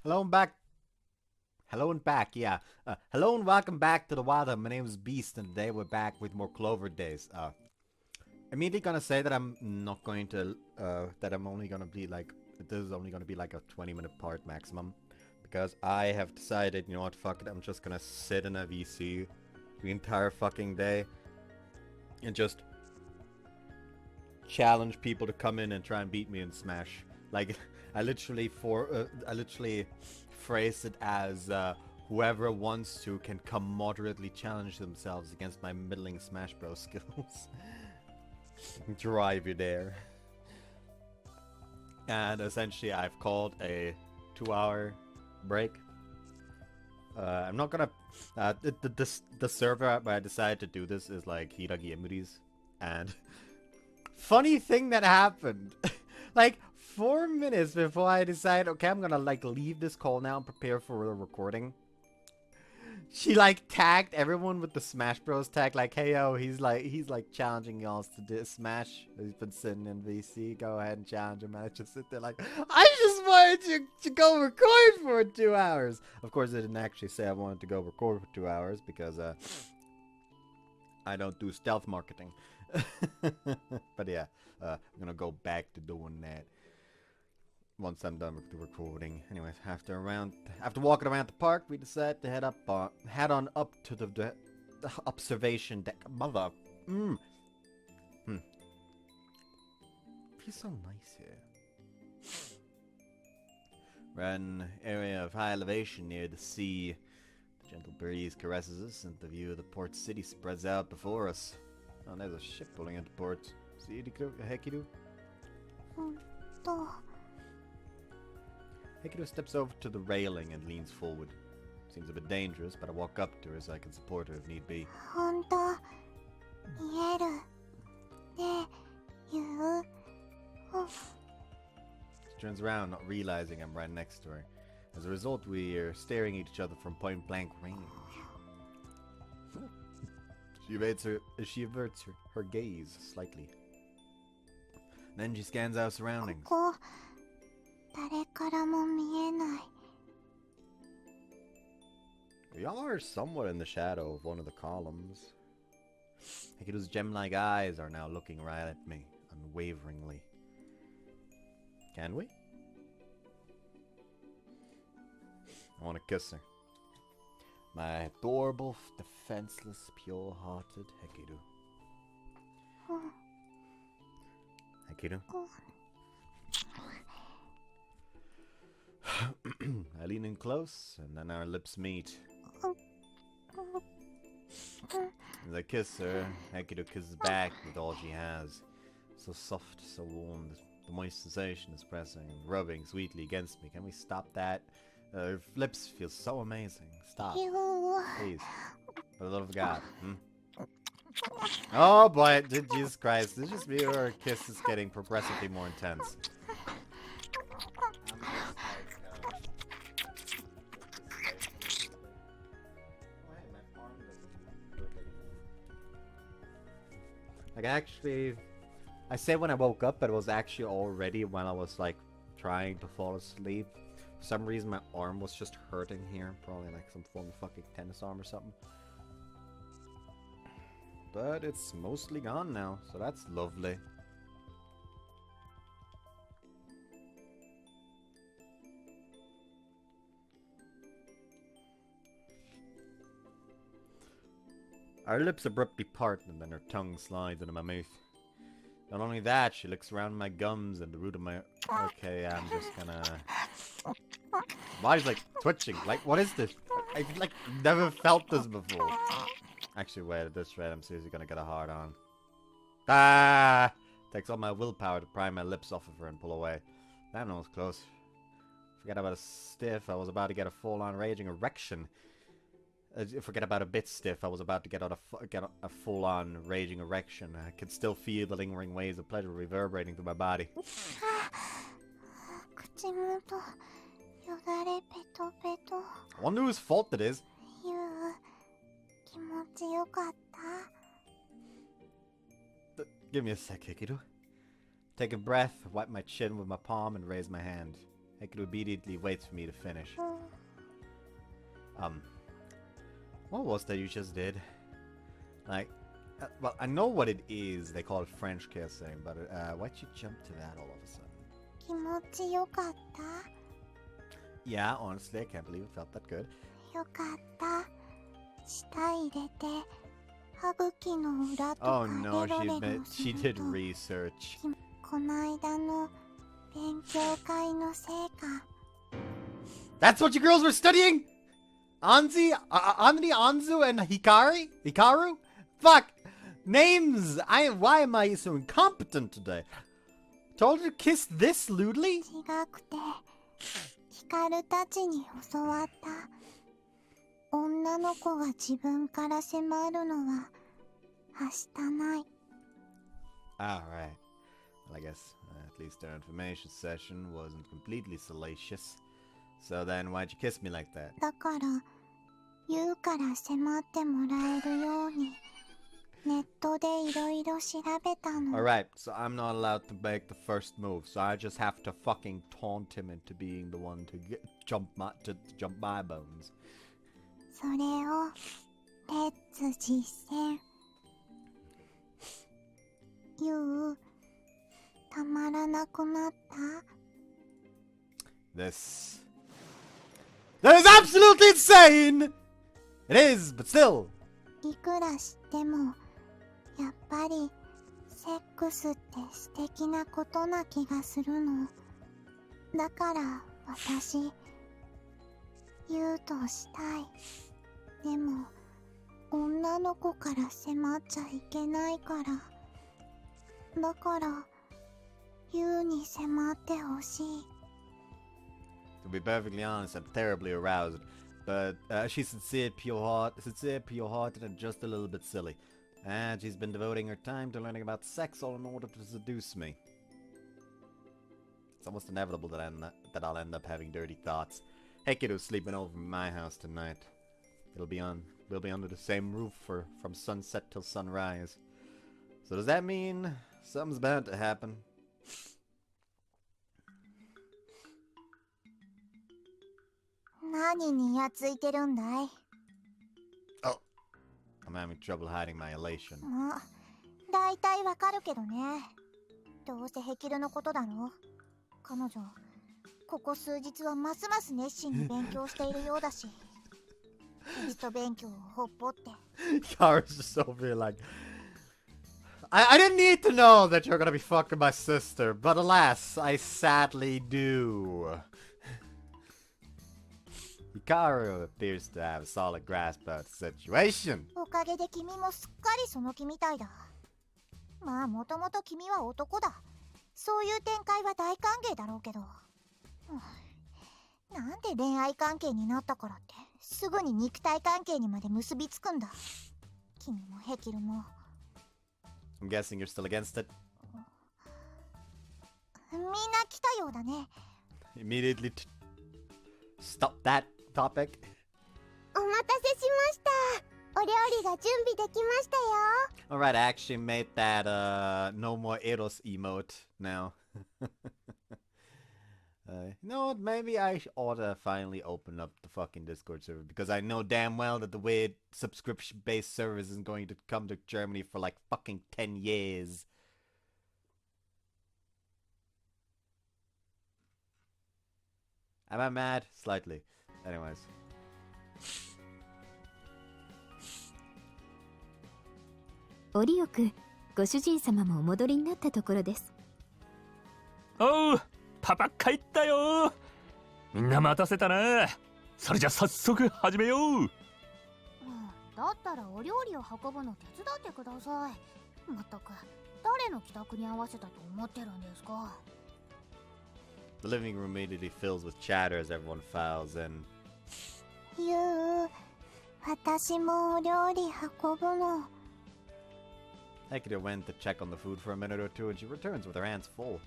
Hello and back. Hello and back, yeah. Hello and welcome back to the Wild Hunt. My name is Beast, and today we're back with more Clover days. Immediately gonna say that I'm not going to, that I'm only gonna be like, this is only gonna be like a 20-minute part maximum. Because I have decided, you know what, fuck it, I'm just gonna sit in a VC the entire fucking day and just challenge people to come in and try and beat me in Smash. Like, I literally phrase it as whoever wants to can come moderately challenge themselves against my middling Smash Bros skills. Drive you there. And essentially, I've called a 2-hour break. I'm not gonna. The server where I decided to do this is like Hiragi Emuris, and funny thing that happened. Like 4 minutes before I decide, okay, I'm gonna like leave this call now and prepare for the recording. She like tagged everyone with the Smash Bros tag, like, hey yo, he's like challenging y'all to do Smash. He's been sitting in VC. Go ahead and challenge him. And I just sit there like, I just wanted to go record for 2 hours. Of course, I didn't actually say I wanted to go record for 2 hours because I don't do stealth marketing. But yeah, I'm gonna go back to doing that once I'm done with the recording. Anyways, after walking around the park, we decided to head on up to the observation deck. Mother, feels so nice here. We're in an area of high elevation near the sea. The gentle breeze caresses us, and the view of the port city spreads out before us. Oh, there's a ship pulling into port. See, Hekiru? うんと Hekiru steps over to the railing and leans forward. Seems a bit dangerous, but I walk up to her so I can support her if need be. 本当見えるって言う She turns around, not realizing I'm right next to her. As a result, we are staring at each other from point blank range. She averts her gaze slightly. Then she scans our surroundings. ここ誰からも見えない Y'all are somewhat in the shadow of one of the columns. Hekiru's gem-like eyes are now looking right at me, unwaveringly. Can we? I want to kiss her. My adorable, defenseless, pure-hearted Hekiru. うん Hekiru? うん I lean in close, and then our lips meet. うん As I kiss her, Hekiru kisses back with all she has. So soft, so warm, the moist sensation is pressing and rubbing sweetly against me. Can we stop that? Her lips feel so amazing. Stop, 言う please. For the love of God. Oh boy, Jesus Christ. This is just me or her kiss is getting progressively more intense. Like actually, I say when I woke up, but it was actually already when I was like trying to fall asleep. For some reason, my arm was just hurting here. Probably like some form of fucking tennis arm or something. But it's mostly gone now, so that's lovely. Our lips abruptly part, and then her tongue slides into my mouth. Not only that, she licks around my gums and the root of my... Okay, I'm just gonna... My body's like twitching. Like, what is this? I've like never felt this before. Actually, wait, at this rate, I'm seriously gonna get a hard on. Ah! Takes all my willpower to pry my lips off of her and pull away. That one was close. Forget about a stiff, I was about to get a full-on raging erection. Forget about a bit stiff, I was about to get a full-on raging erection. I could still feel the lingering waves of pleasure reverberating through my body. 口元よだれペトペト I wonder whose fault it is. 言う気持ちよかった Give me a sec, Hekiru. Take a breath, wipe my chin with my palm, and raise my hand. Hekiru immediately waits for me to finish. What was that you just did? Like, well, I know what it is. They call it French kissing, but why'd you jump to that all of a sudden? 気持ちよかった Yeah, honestly, I can't believe it felt that good. よかった舌入れて歯茎の裏と Oh か no, レロレロ she する did と research. こないだの勉強会の成果 That's what you girls were studying? Anzi, Anzu, and Hikaru? Fuck! Names! Why am I so incompetent today? Told her to kiss this lewdly? 違くてヒカルたちに教わった女の子が自分から迫るのははしたない Alright. Well, I guess at least our information session wasn't completely salacious. So then why'd you kiss me like that? だから言うから迫ってもらえるようにネットでいろいろ調べたの Alright, so I'm not allowed to make the first move, so I just have to fucking taunt him into being the one to jump my bones. それをレッツ実践言うたまらなくなった This is absolutely insane! It is, but still. いくら知ってもやっぱりセックスって素敵なことな気がするのだから私言うとしたいでも女の子から迫っちゃいけないからだから言うに迫ってほしい To be perfectly honest, I'm terribly aroused. But she's sincere, pure-hearted, and just a little bit silly. And she's been devoting her time to learning about sex all in order to seduce me. It's almost inevitable that I'll end up having dirty thoughts. Hekiru's sleeping over in my house tonight. We'll be under the same roof from sunset till sunrise. So does that mean something's bound to happen? Naniにやついてるんだい Oh, I'm having trouble hiding my elation. だいたいわかるけどねどうせヘキルのことだろ彼女ここ数日はますます熱心に勉強しているようだしテスト勉強をほっぽって Kara's just over here like, I didn't need to know that you're gonna be fucking my sister, but alas, I sadly do. Hikaru appears to have a solid grasp of the situation. おかげで君もすっかりその気みたいだまあもともと君は男だそういう展開は大歓迎だろうけどなんで恋愛関係になったからってすぐに肉体関係にまで結びつくんだ君もヘキルも I'm guessing you're still against it? みんな来たようだね Immediately stop that topic. お待たせしましたお料理が準備できましたよ Alright, I actually made that no more Eros emote now. You know what, maybe I ought to finally open up the fucking Discord server because I know damn well that the weird subscription-based service isn't going to come to Germany for like fucking 10 years. Am I mad? Slightly. Anyways. 折よくご主人様もお戻りになったところです。おう、パパ帰ったよ。みんな待たせたな。それじゃ早速始めよう。だったらお料理を運ぶの手伝ってください。まったく誰の帰宅に合わせたと思ってるんですか。The living room immediately fills with chatter as everyone files in. 私もお料理運ぶの。Hekiru went to check on the food for a minute or two and she returns with her hands full.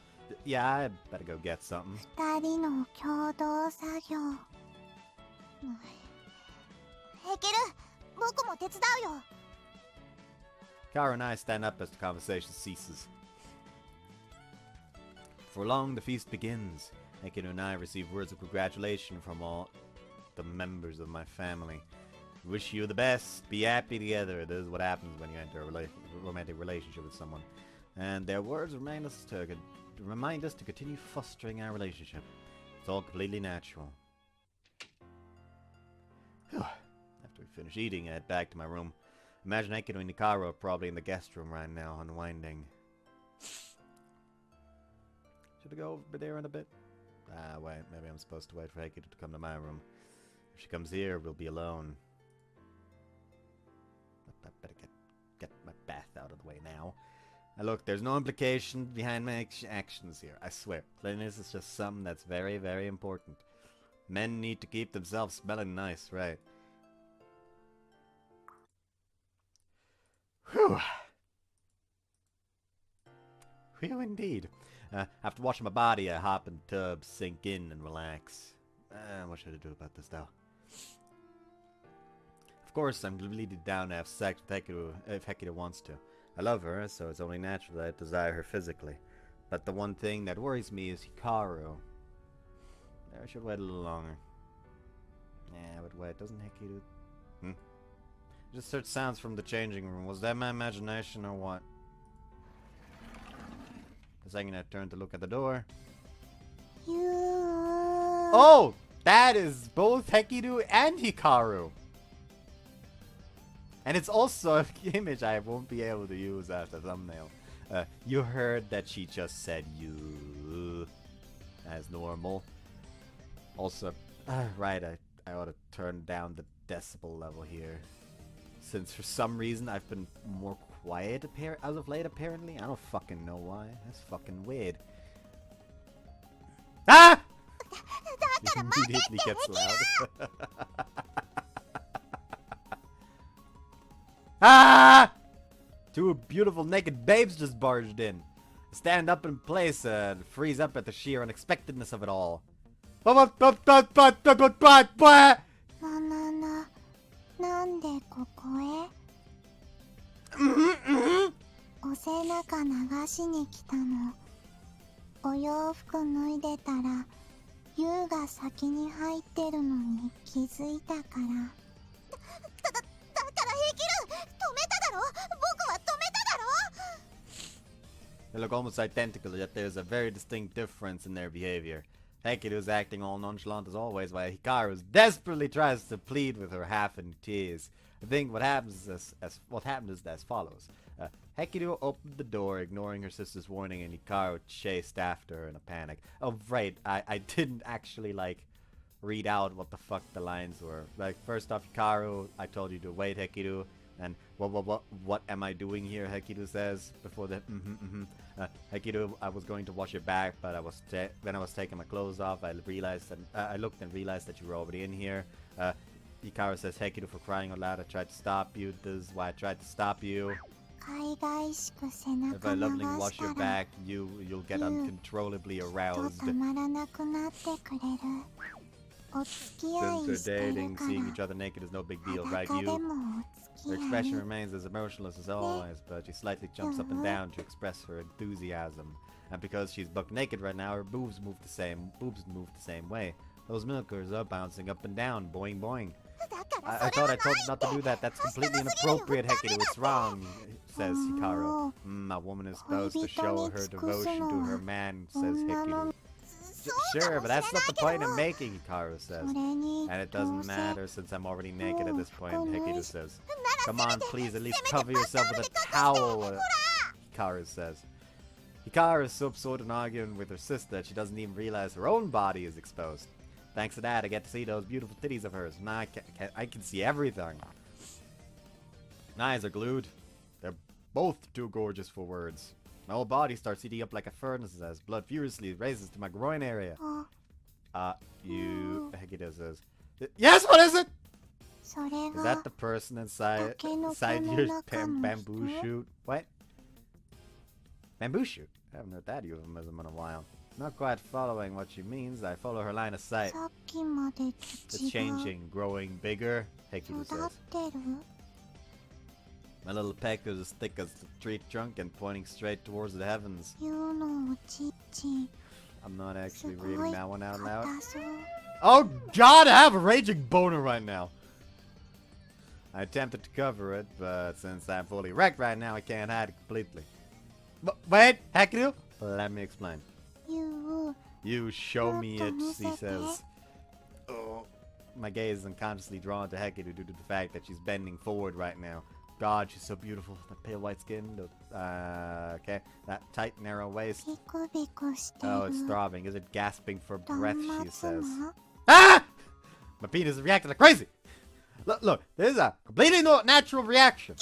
Yeah, I better go get something. 二人の共同作業。ヘキル、僕も手伝うよ。Kara and I stand up as the conversation ceases. For long, the feast begins, Hekiru and I received words of congratulation from all the members of my family. Wish you the best. Be happy together. This is what happens when you enter a romantic relationship with someone. And their words remind us to continue fostering our relationship. It's all completely natural. After we finish eating, I head back to my room. Imagine Hekiru and Hikaru are probably in the guest room right now, unwinding. Should I go over there in a bit? Wait, maybe I'm supposed to wait for Hekiru to come to my room. If she comes here, we'll be alone. I better get my bath out of the way now. Now look, there's no implication behind my actions here, I swear. Cleanliness is just something that's very, very important. Men need to keep themselves smelling nice, right? Whew. Whew, indeed. After washing my body, I hop in the tub, sink in, and relax. What should I do about this, though? Of course, I'm completely down to have sex with Hekiru if Hekiru wants to. I love her, so it's only natural that I desire her physically. But the one thing that worries me is Hikaru. I should wait a little longer. Yeah, but wait, doesn't Hekiru... Just heard sounds from the changing room. Was that my imagination or what? The second I turned to look at the door... Oh! That is both Hekiru and Hikaru! And it's also an image I won't be able to use as a thumbnail. You heard that she just said you as normal. Also, right, I ought to turn down the decibel level here. Since for some reason I've been more quiet as of late, apparently. I don't fucking know why. That's fucking weird. Ah! It immediately gets loud. Ah! Two beautiful naked babes just barged in. Stand up in place and freeze up at the sheer unexpectedness of it all. They look almost identical, yet there's a very distinct difference in their behavior. Hekiru's acting all nonchalant as always, while Hikaru desperately tries to plead with her half in tears. I think what happens is as follows. Hekiru opened the door, ignoring her sister's warning, and Hikaru chased after her in a panic. Oh, right, I didn't actually, read out what the fuck the lines were. First off, Hikaru, I told you to wait, Hekiru. And what am I doing here? Hekiru says before the Hekiru, I was going to wash your back, but when I was taking my clothes off, I realized that I looked and realized that you were already in here. Hikaru says, Hekiru, for crying out loud, I tried to stop you. This is why I tried to stop you. If I lovingly wash your back, you'll get uncontrollably aroused. Since we're dating, seeing each other naked is no big deal, right, you? Her expression remains as emotionless as always, but she slightly jumps up and down to express her enthusiasm. And because she's buck naked right now, her boobs move the same way. Those milkers are bouncing up and down, boing boing. I thought I told you not to do that. That's completely inappropriate, Hekiru. It's wrong, says Hikaru. A woman is supposed to show her devotion to her man, says Hekiru. Sure, but that's not the point I'm making, Hikaru says. And it doesn't matter since I'm already naked at this point, Hekiru says. Come on, please, at least cover yourself with a towel, Hikaru says. Hikaru is so absorbed in arguing with her sister that she doesn't even realize her own body is exposed. Thanks to that, I get to see those beautiful titties of hers. Now I can see everything. My eyes are glued. They're both too gorgeous for words. My whole body starts heating up like a furnace as blood furiously raises to my groin area. Hekiru says. Yes, what is it? Is that the person inside your bamboo shoot? What? Bamboo shoot? I haven't heard that euphemism in a while. Not quite following what she means. I follow her line of sight. It's changing, growing bigger, Hekiru says. My little peck is as thick as the tree trunk and pointing straight towards the heavens. I'm not す actually ご reading い that one out loud. 硬そう。 Oh god, I have a raging boner right now. I attempted to cover it, but since I'm fully wrecked right now, I can't hide it completely. But wait, Hekiru? Let me explain. You show me it, he says. Oh, my gaze is unconsciously drawn to Hekiru due to the fact that she's bending forward right now. God, she's so beautiful. That pale white skin, okay, that tight narrow waist. ビクビクしてる。 Oh, it's throbbing. Is it gasping for 断 breath, she 末 says. 魔 Ah! My penis is reacting like crazy! Look, this is a completely natural reaction.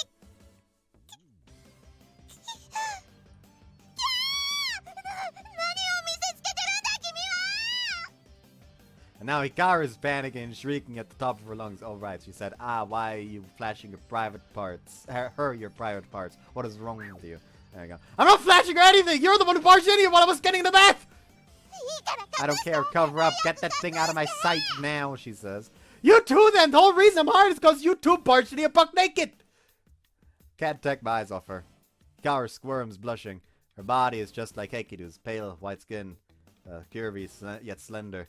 And now Hikaru is panicking and shrieking at the top of her lungs. Oh, right, she said, why are you flashing your private parts? Your private parts. What is wrong with you? There you go. I'm not flashing her anything! You're the one who barged in here while I was getting in the bath! I don't care, cover up. Get that thing out of my sight now, she says. You too, then! The whole reason I'm hard is because you two barged in here buck naked! Can't take my eyes off her. Hikaru squirms, blushing. Her body is just like Hekiru's, pale, white skin, curvy, yet slender.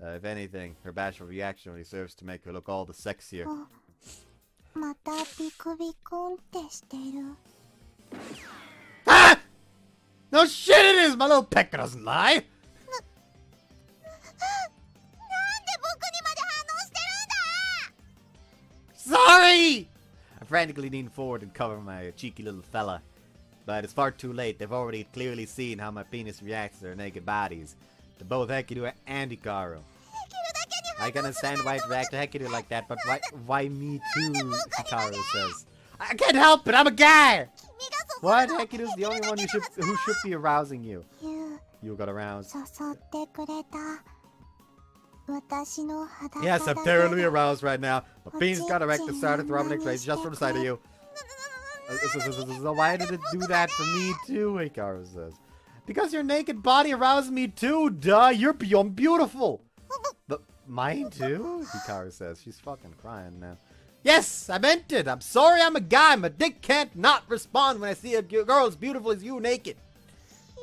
If anything, her bashful reaction only serves to make her look all the sexier. またビクビクンってしてる。 Ah! No shit it is! My little pecker doesn't lie! なんで僕にまで反応してるんだ Sorry! I frantically lean forward and cover my cheeky little fella. But it's far too late. They've already clearly seen how my penis reacts to their naked bodies. To both Hekiru and Hikaru. I can understand why it react to Hekiru like that, but why me too, Hikaru says. I can't help it, I'm a guy! What? Hekiru's the only one who should be arousing you. You got aroused. 誘ってくれた。私の裸 Yes, I'm だけ terribly で aroused right now. My penis got erect and started throbbing like crazy just from the sight of you. So why did it do that for me too, Hikaru says. Because your naked body aroused me too, duh! You're beyond beautiful! But mine too? Hikaru says. She's fucking crying now. Yes, I meant it! I'm sorry I'm a guy! My dick can't not respond when I see a girl as beautiful as you naked!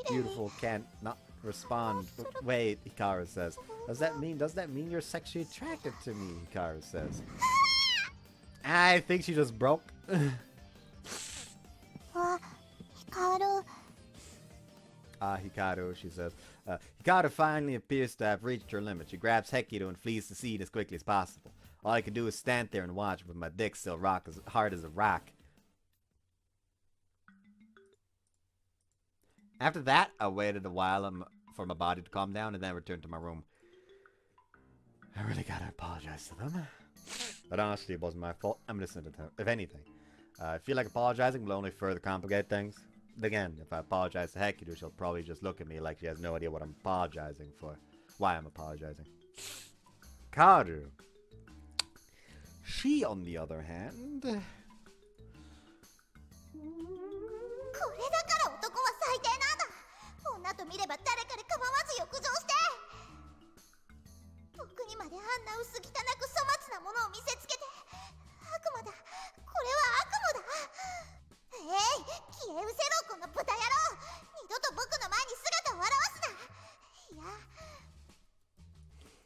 Beautiful can't not respond. Wait, Hikaru says. Does that mean you're sexually attracted to me? Hikaru says. I think she just broke. わ、光る。 Hikaru, she says. Hikaru finally appears to have reached her limit. She grabs Hekiru and flees the scene as quickly as possible. All I can do is stand there and watch with my dick still hard as a rock. After that, I waited a while for my body to calm down and then returned to my room. I really gotta apologize to them. But honestly, it wasn't my fault. I'm listening to them, if anything. I feel like apologizing will only further complicate things. Again, if I apologize to Hekiru, she'll probably just look at me like she has no idea what I'm apologizing for. Why I'm apologizing. Karu. She, on the other hand... これだから男は最低なんだ。女と見れば誰かで構わず欲情して。僕にまであんな薄汚く粗末なものを見せつけて。悪魔だ。これは悪魔だ。消え失せろこの豚野郎。二度と僕の前に姿を現すな。いや、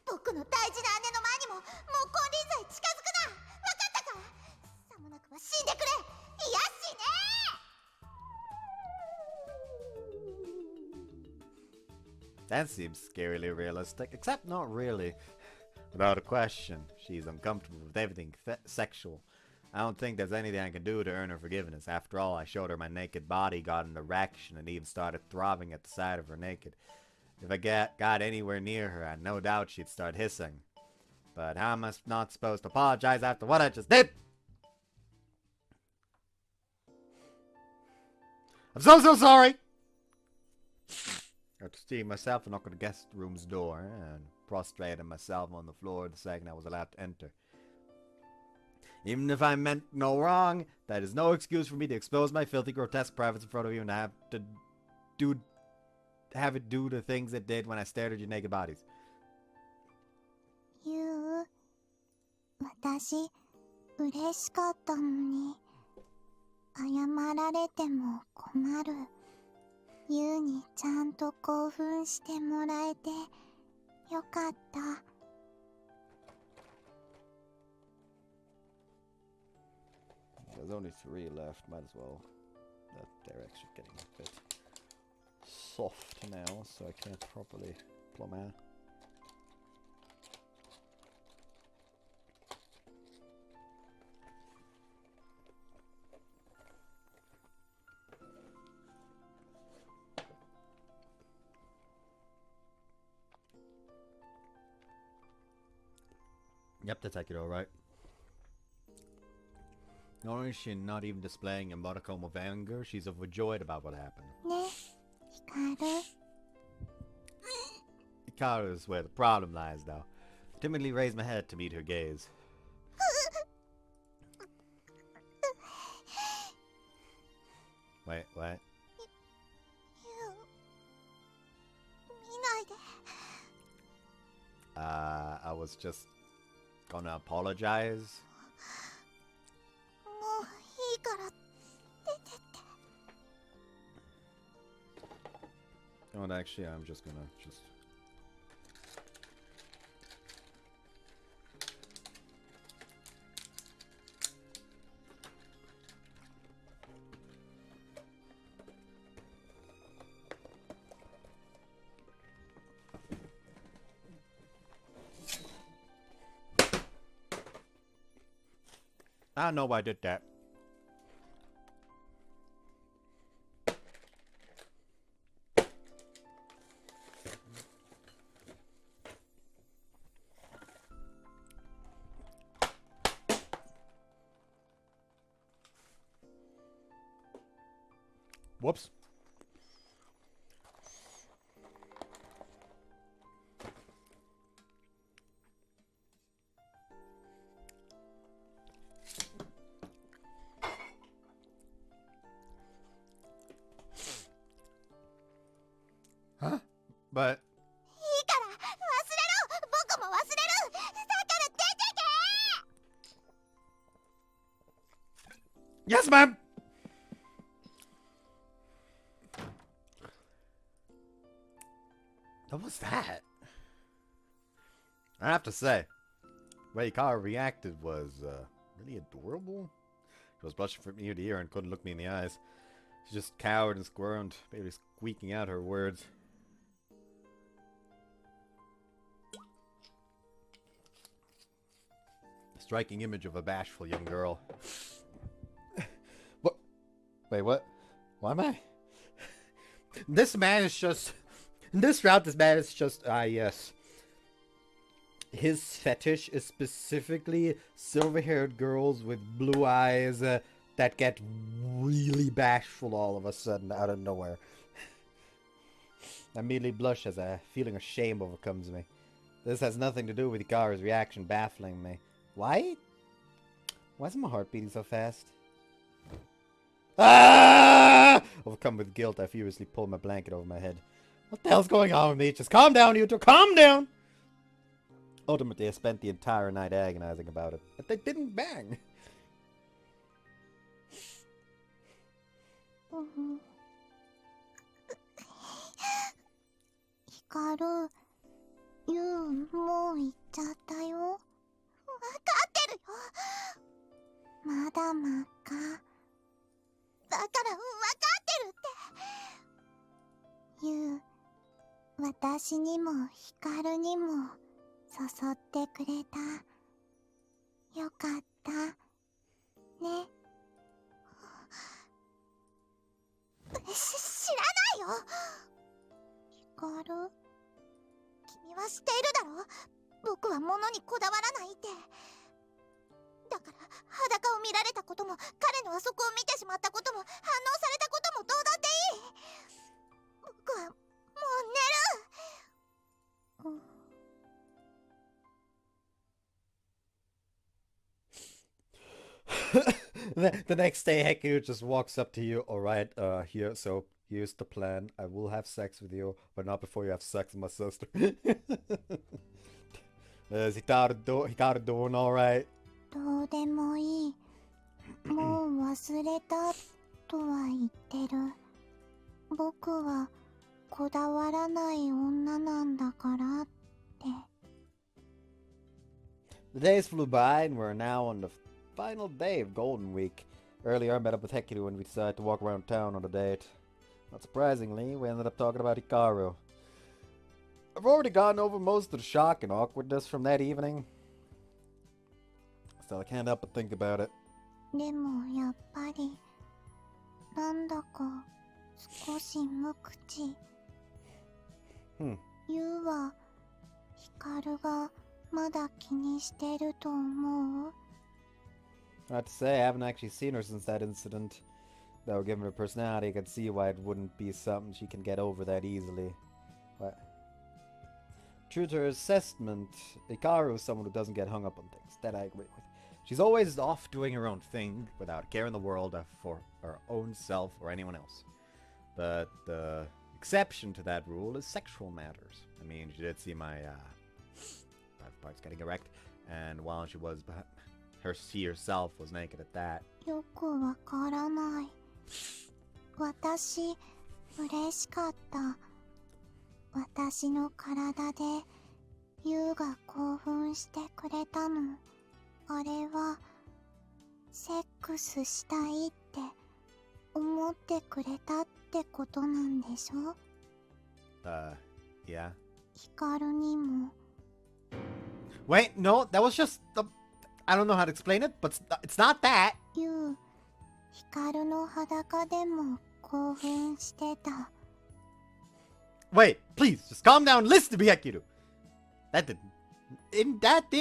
僕の大事な姉の前にももう金輪際近づくな。わかったか。さもなくば死んでくれ。いや死ね。 That seems scarily realistic, except not really. Without a question, she's uncomfortable with everything sexual. I don't think there's anything I can do to earn her forgiveness. After all, I showed her my naked body, got an erection, and even started throbbing at the sight of her naked. If I got anywhere near her, I had no doubt she'd start hissing. But how am I not supposed to apologize after what I just did? I'm so sorry! I had to steam myself and knocked on the guest room's door and prostrated myself on the floor the second I was allowed to enter. Even if I meant no wrong, that is no excuse for me to expose my filthy, grotesque privates in front of you and have it do the things it did when I stared at your naked bodies. ゆう、私、嬉しかったのに、謝られても困る。ユウにちゃんと興奮してもらえてよかった。There's only 3 left, might as well. They're actually getting a bit soft now, so I can't properly plumb out. Yep, that's Hekiru, right? Not only is she not even displaying a modicum of anger, she's overjoyed about what happened. ね、ヒカル。Hikaru is where the problem lies, though. Timidly raised my head to meet her gaze. Wait, what? 見ないで。I was just gonna apologize. もういいから出てって。No, actually, I'm just gonna just... I know I did that. Whoops. Huh? But いいから忘れろ。僕も忘れる。だから出てけ。 yes, ma'am. What was that? I have to say, the way Hikaru reacted was really adorable. She was blushing from ear to ear and couldn't look me in the eyes. She just cowered and squirmed, barely squeaking out her words. A striking image of a bashful young girl. What? Wait, what? Why am I? This man is just... In this route, this man is just... yes. His fetish is specifically silver-haired girls with blue eyes that get really bashful all of a sudden out of nowhere. I immediately blush as a feeling of shame overcomes me. This has nothing to do with Hikaru's reaction baffling me. Why? Why is my heart beating so fast? Ah! Overcome with guilt, I furiously pull my blanket over my head. What the hell's going on with me? Just calm down, you two. Calm down! Ultimately, I spent the entire night agonizing about it. But they didn't bang. ヒカル、ユウ、もう行っちゃったよ。わかってるよ。まだ真っ赤。だからわかってるって。ユウ、私にもヒカルにも誘ってくれた。よかった。ね。知らないよ。ヒカル、君は知っているだろ。僕は物にこだわらないって。だから裸を見られたことも、彼のあそこを見てしまったことも、反応されたこともどうだっていい。僕はもう寝る。The next day, Hekiru just walks up to you. Alright, here, so here's the plan. I will have sex with you, but not before you have sex with my sister. Is Hikaru doing alright? どうでもいい。もう忘れたとは言ってる。僕はこだわらない女なんだからって。The days flew by, and we're now on the final day of Golden Week. Earlier, I met up with Hekiru and we decided to walk around town on a date. Not surprisingly, we ended up talking about Hikaru. I've already gotten over most of the shock and awkwardness from that evening. Still, I can't help but think about it. でもやっぱりなんだか少し無口。ユウはヒカルがまだ気にしてると思う？ Not to say, I haven't actually seen her since that incident. Though, given her personality, I can see why it wouldn't be something she can get over that easily. What? True to her assessment, Hikaru is someone who doesn't get hung up on things. That I agree with. She's always off doing her own thing without a care in the world for her own self or anyone else. But the exception to that rule is sexual matters. I mean, she did see my private parts getting erect, and while she was she herself was naked at that. よくわからない。私、嬉しかった。私の体でユウが興奮してくれたの。あれはセックスしたいって思ってくれたってことなんでしょ？ Yeah. ヒカルにも。 Wait, no, that was just I don't know how to explain it, but it's not that. ユウ、ヒカルの裸でも興奮してた。 Wait, please, just calm down and listen to me, Hekiru. That did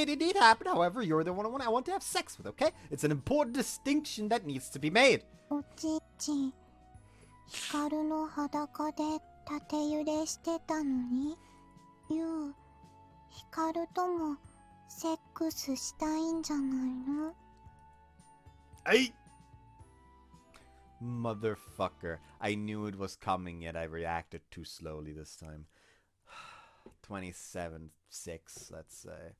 indeed happen. However, you're the one I want to have sex with, okay? It's an important distinction that needs to be made. おちっち、ヒカルの裸で縦揺れしてたのに、ユウ、ヒカルともセックスしたいんじゃないの？ Hey! Motherfucker. I knew it was coming, yet I reacted too slowly this time. 27-6, let's say.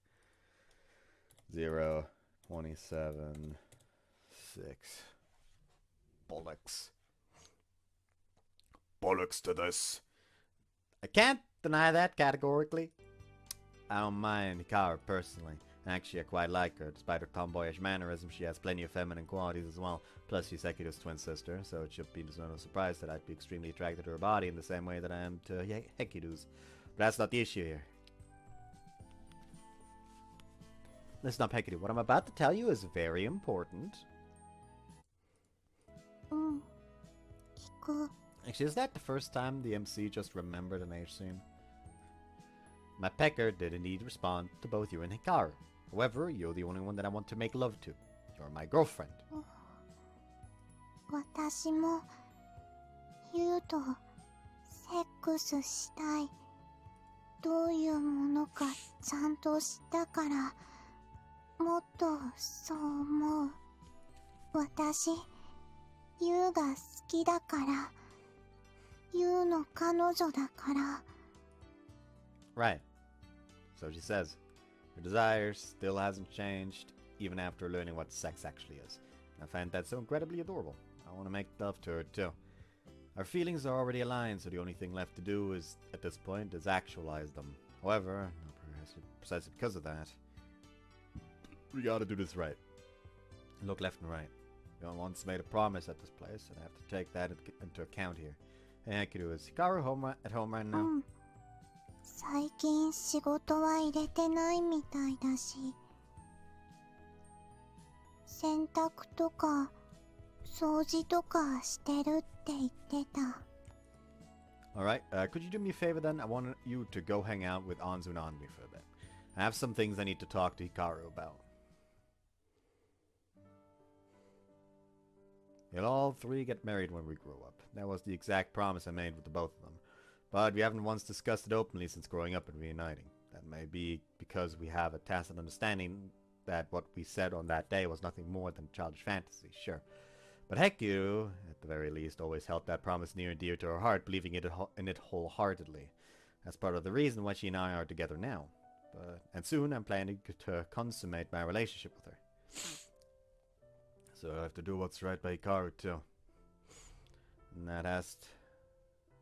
0, 27, 6. Bollocks. Bollocks to this. I can't deny that categorically. I don't mind Hikaru personally. Actually, I quite like her. Despite her tomboyish mannerisms, she has plenty of feminine qualities as well. Plus, she's Sekiru's twin sister, so it should be no surprise that I'd be extremely attracted to her body in the same way that I am to Hekiru's. But that's not the issue here. Listen up, Hekiru. What I'm about to tell you is very important. 聞く。 Actually, is that the first time the MC just remembered an age scene? My pecker did indeed respond to both you and Hikaru. However, you're the only one that I want to make love to. You're my girlfriend. 私もユウとセックスしたい。どういうものかちゃんと知ったから、もっとそう思う。私、ユウが好きだから、ユウの彼女だから。 Right. So she says. Her desire still hasn't changed, even after learning what sex actually is. I find that so incredibly adorable. I want to make love to her too. Our feelings are already aligned, so the only thing left to do is, at this point, is actualize them. However, precisely because of that, we gotta do this right. Look left and right. We once made a promise at this place, and I have to take that into account here. Hey, Hekiru, is Hikaru at home right now? 最近仕事は入れてないみたいだし、洗濯とか掃除とかしてるって言ってた。 Alright, could you do me a favor then? I want you to go hang out with Anzu and Anmi for a bit. I have some things I need to talk to Hikaru about. You'll all three get married when we grow up. That was the exact promise I made with the both of them. But we haven't once discussed it openly since growing up and reuniting. That may be because we have a tacit understanding that what we said on that day was nothing more than childish fantasy, sure. But Hekiru, at the very least, always held that promise near and dear to her heart, believing in it wholeheartedly. That's part of the reason why she and I are together now. And soon I'm planning to consummate my relationship with her. So I have to do what's right by Hikaru too. And that has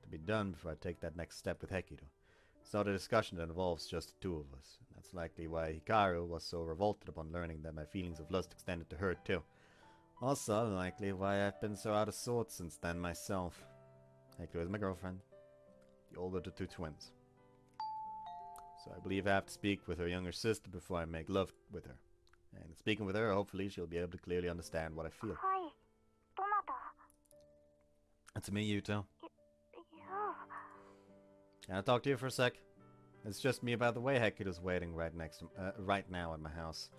to be done before I take that next step with Hekiru. It's not a discussion that involves just the two of us. And that's likely why Hikaru was so revolted upon learning that my feelings of lust extended to her too. Also, likely why I've been so out of sorts since then myself. Hekiru is my girlfriend, the older of the two twins. So I believe I have to speak with her younger sister before I make love with her. And speaking with her, hopefully she'll be able to clearly understand what I feel. はい。どなた It's me, Yuto. You. Can I talk to you for a sec? It's just me, by the way. Hekiru's waiting right now at my house.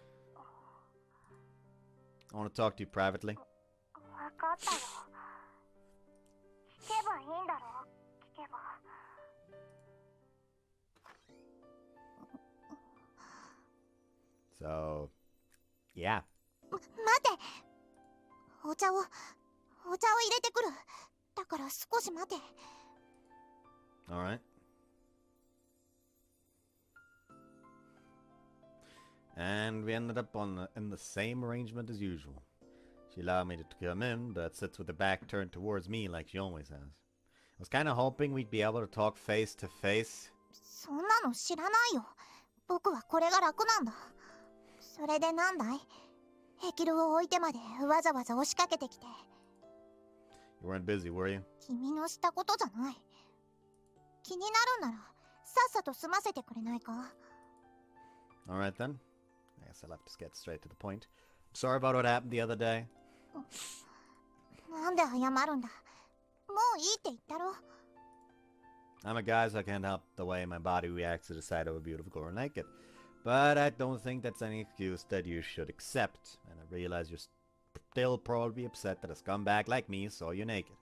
I want to talk to you privately. わかったよ。聞けばいいんだろ聞けば。So, yeah. 待てお茶を入れてくる。だから少し待て。Alright. And we ended up in the same arrangement as usual. She allowed me to come in, but sits with her back turned towards me like she always has. I was kind of hoping we'd be able to talk face to face. そんなの知らないよ。僕はこれが楽なんだ。それでなんだいヘキルを置いてまでわざわざ押しかけてきて。You weren't busy, were you? 君のしたことじゃない。気になるんならさっさと済ませてくれないか。 Alright then. I guess I'll have to get straight to the point. I'm sorry about what happened the other day. なんで謝るんだ。もういいって言ったろ。 I'm a guy, so I can't help the way my body reacts to the sight of a beautiful girl naked. But I don't think that's any excuse that you should accept. And I realize you're still probably upset that a scumbag like me saw you naked.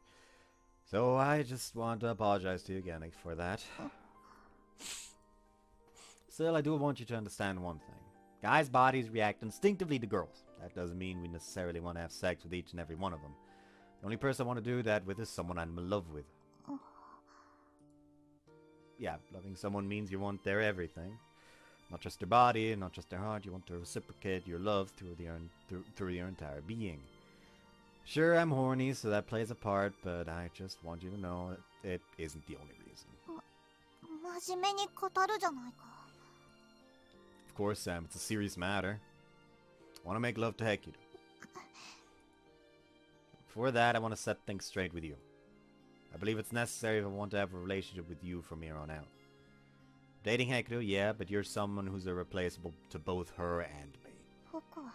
So I just want to apologize to you again for that. Still, I do want you to understand one thing. Guys' bodies react instinctively to girls. That doesn't mean we necessarily want to have sex with each and every one of them. The only person I want to do that with is someone I'm in love with. Yeah, loving someone means you want their everything. Not just their body, not just their heart. You want to reciprocate your love through your entire being. Sure, I'm horny, so that plays a part, but I just want you to know that it isn't the only reason. 真面目に語るじゃないか。 Of course, Sam, it's a serious matter. I want to make love to Hekiru. For that, I want to set things straight with you. I believe it's necessary if I want to have a relationship with you from here on out. Dating Hekiru, yeah, but you're someone who's irreplaceable to both her and me. 僕は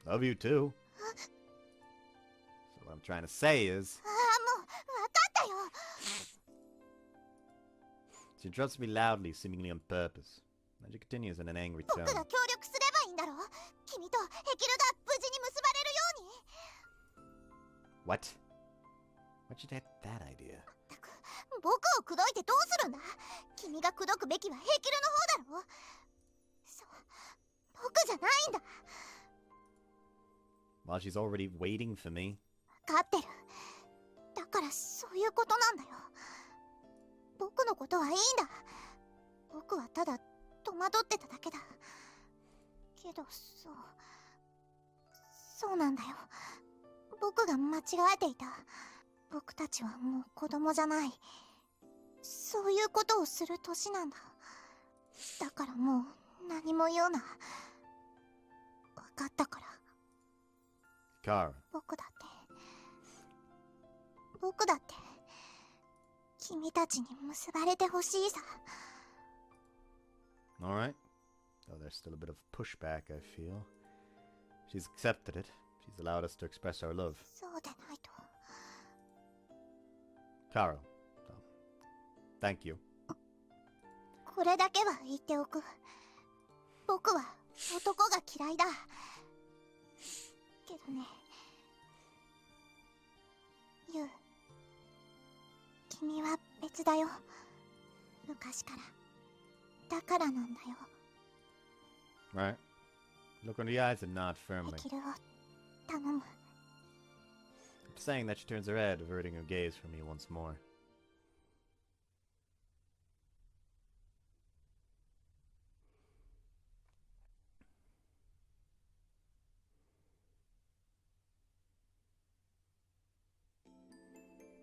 Love you too. So what I'm trying to say is... もう分かったよ。 She interrupts me loudly, seemingly on purpose. Then she continues in an angry 僕 tone. が協力すればいいんだろ。君とヘキルが無事に結ばれるように。 What? Where'd you get that idea? ったく僕を口説いてどうするんだ。君が口説くべきはヘキルの方だろ。そう僕じゃないんだ。 Well, she's already waiting for me. 分かってる。だからそういうことなんだよ。僕のことはいいんだ。僕はただ戸惑ってただけだ。けどそうなんだよ。僕が間違えていた。僕たちはもう子供じゃない。そういうことをする年なんだ。だからもう何も言うな。分かったから。 Hikaru. 僕だって君たちに結ばれてほしいさ。 Alright. Though there's still a bit of pushback, I feel. She's accepted it. She's allowed us to express our love. そうでないと。 Hikaru. So, thank you. これだけは言っておく。僕は男が嫌いだ。けどね、ユウ、君は別だよ。昔から。だからなんだよ。 Right. Look in the eyes and nod ヘ firmly. キルを頼む。 Saying that, she turns her head, averting her gaze from me once more.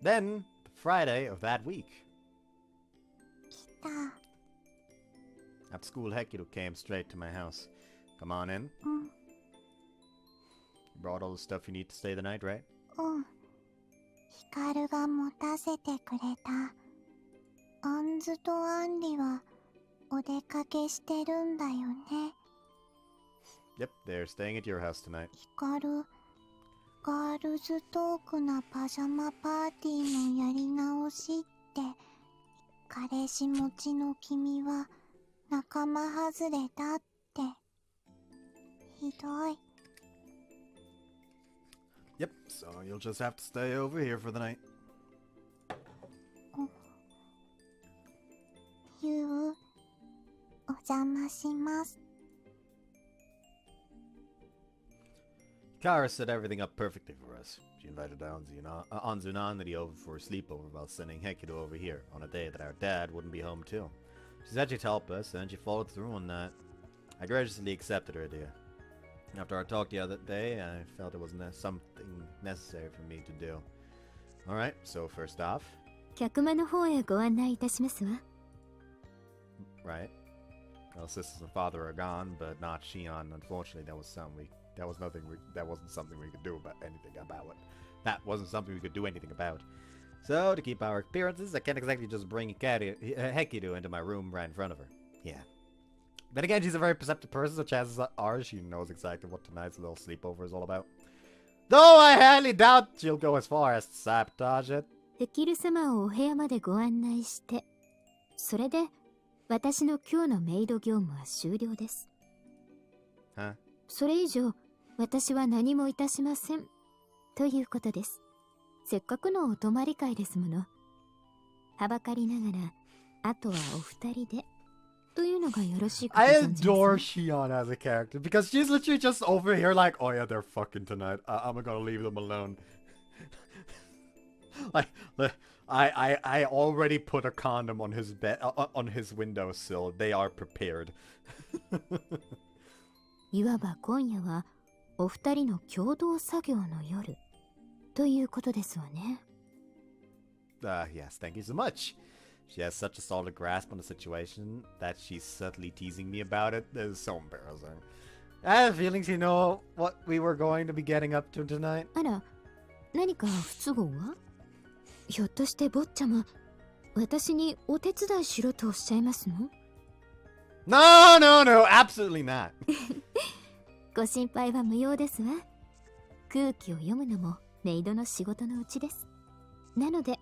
Then, the Friday of that week. 来た。 At school, Hekiru came straight to my house. Come on in. うん。 You brought all the stuff you need to stay the night, right? うん。ヒカルが持たせてくれた。アンズとアンリはお出かけしてるんだよね。 Yep, they're staying at your house tonight. ヒカル、ガールズトークなパジャマパーティーのやり直しって、彼氏持ちの君は仲間外れだって。ひどい。 Yep, so you'll just have to stay over here for the night. ゆう、お邪魔します。 Kara set everything up perfectly for us. She invited Anzu and Anri over for a sleepover while sending Hekiru over here on a day that our dad wouldn't be home too. She said she'd help us, and she followed through on that. I graciously accepted her idea. After our talk the other day, I felt it was something necessary for me to do. Alright, so first off... 客間の方へご案内いたしますわ。 Right. Well, sisters and father are gone, but not Shion. Unfortunately, that wasn't something we could do about anything about it. That wasn't something we could do anything about. So, to keep our appearances, I can't exactly just bring Hekiru into my room right in front of her. Yeah. Then again, she's a very perceptive person, so chances are she knows exactly what tonight's little sleepover is all about. Though I highly doubt she'll go as far as to sabotage it. ヘキル様をお部屋までご案内して、それで私の今日のメイド業務は終了です。Huh? それ以上、私は何もいたしません。ということです。せっかくのお泊まり会ですもの。はばかりながら、あとはお二人で。というのがよろしいかと存じます。I adore Shion as a character because she's literally just over here like, oh yeah, they're fucking tonight. I'm gonna leave them alone. I already put a condom on his bed, on his windowsill. They are prepared. いわば今夜はお二人の共同作業の夜ということですわね。Yes, thank you so much. She has such a solid grasp on the situation that she's subtly teasing me about it. That is so embarrassing. I have feelings you know what we were going to be getting up to tonight. あら、何か不都合は？ひょっとして坊ちゃま、私にお手伝いしろとおっしゃいますの？ No, no, no, absolutely not. ご心配は無用ですわ。空気を読むのもメイドの仕事のうちです。なので、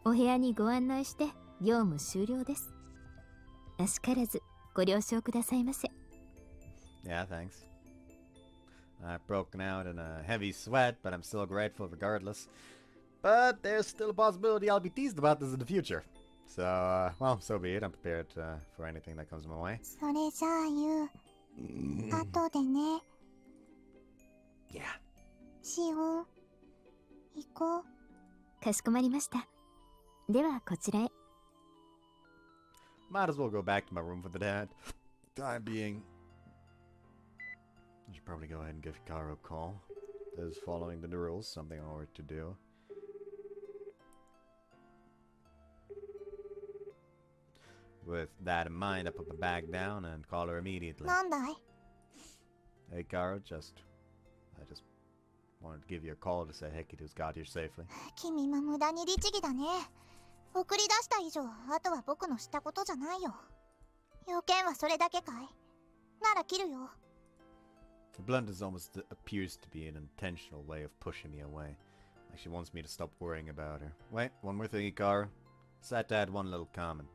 お部屋にご案内して業務終了です。あしからずご了承くださいませ。Yeah, thanks. I've broken out in a heavy sweat, but I'm still grateful regardless. But there's still a possibility I'll be teased about this in the future. So, well, so be it. I'm prepared for anything that comes my way. それじゃあゆう、後でね。Yeah. シオン、行こう。かしこまりました。ではこちらへ。Might as well go back to my room for the time being. I should probably go ahead and give Hikaru a call. This is following the rules, something I ought to do. With that in mind, I put my bag down and call her immediately. なんだい？ Hey, Hikaru, I just wanted to give you a call to say Hekiru's got here safely. 君も無駄に律儀だね。送り出した以上、あとは僕のしたことじゃないよ。要件はそれだけかい？なら切るよ。The bluntness almost appears to be an intentional way of pushing me away. Like she wants me to stop worrying about her. Wait, one more thing, Hikaru. Sat to add one little comment.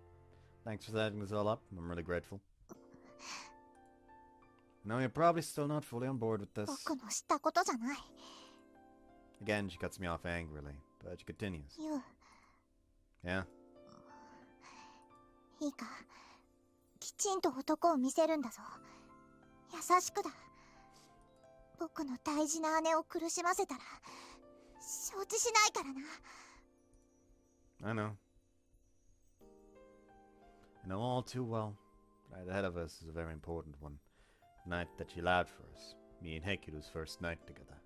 Thanks for setting this all up. I'm really grateful. No, you're probably still not fully on board with this. 僕のしたことじゃない。Again, she cuts me off angrily, but she continues. ユウ、 Yeah? いいか。きちんと男を見せるんだぞ。優しくだ。僕の大事な姉を苦しませたら、承知しないからな。I know. I know all too well. Right ahead of us is a very important one. The night that she allowed for us. Me and Hekiru's first night together.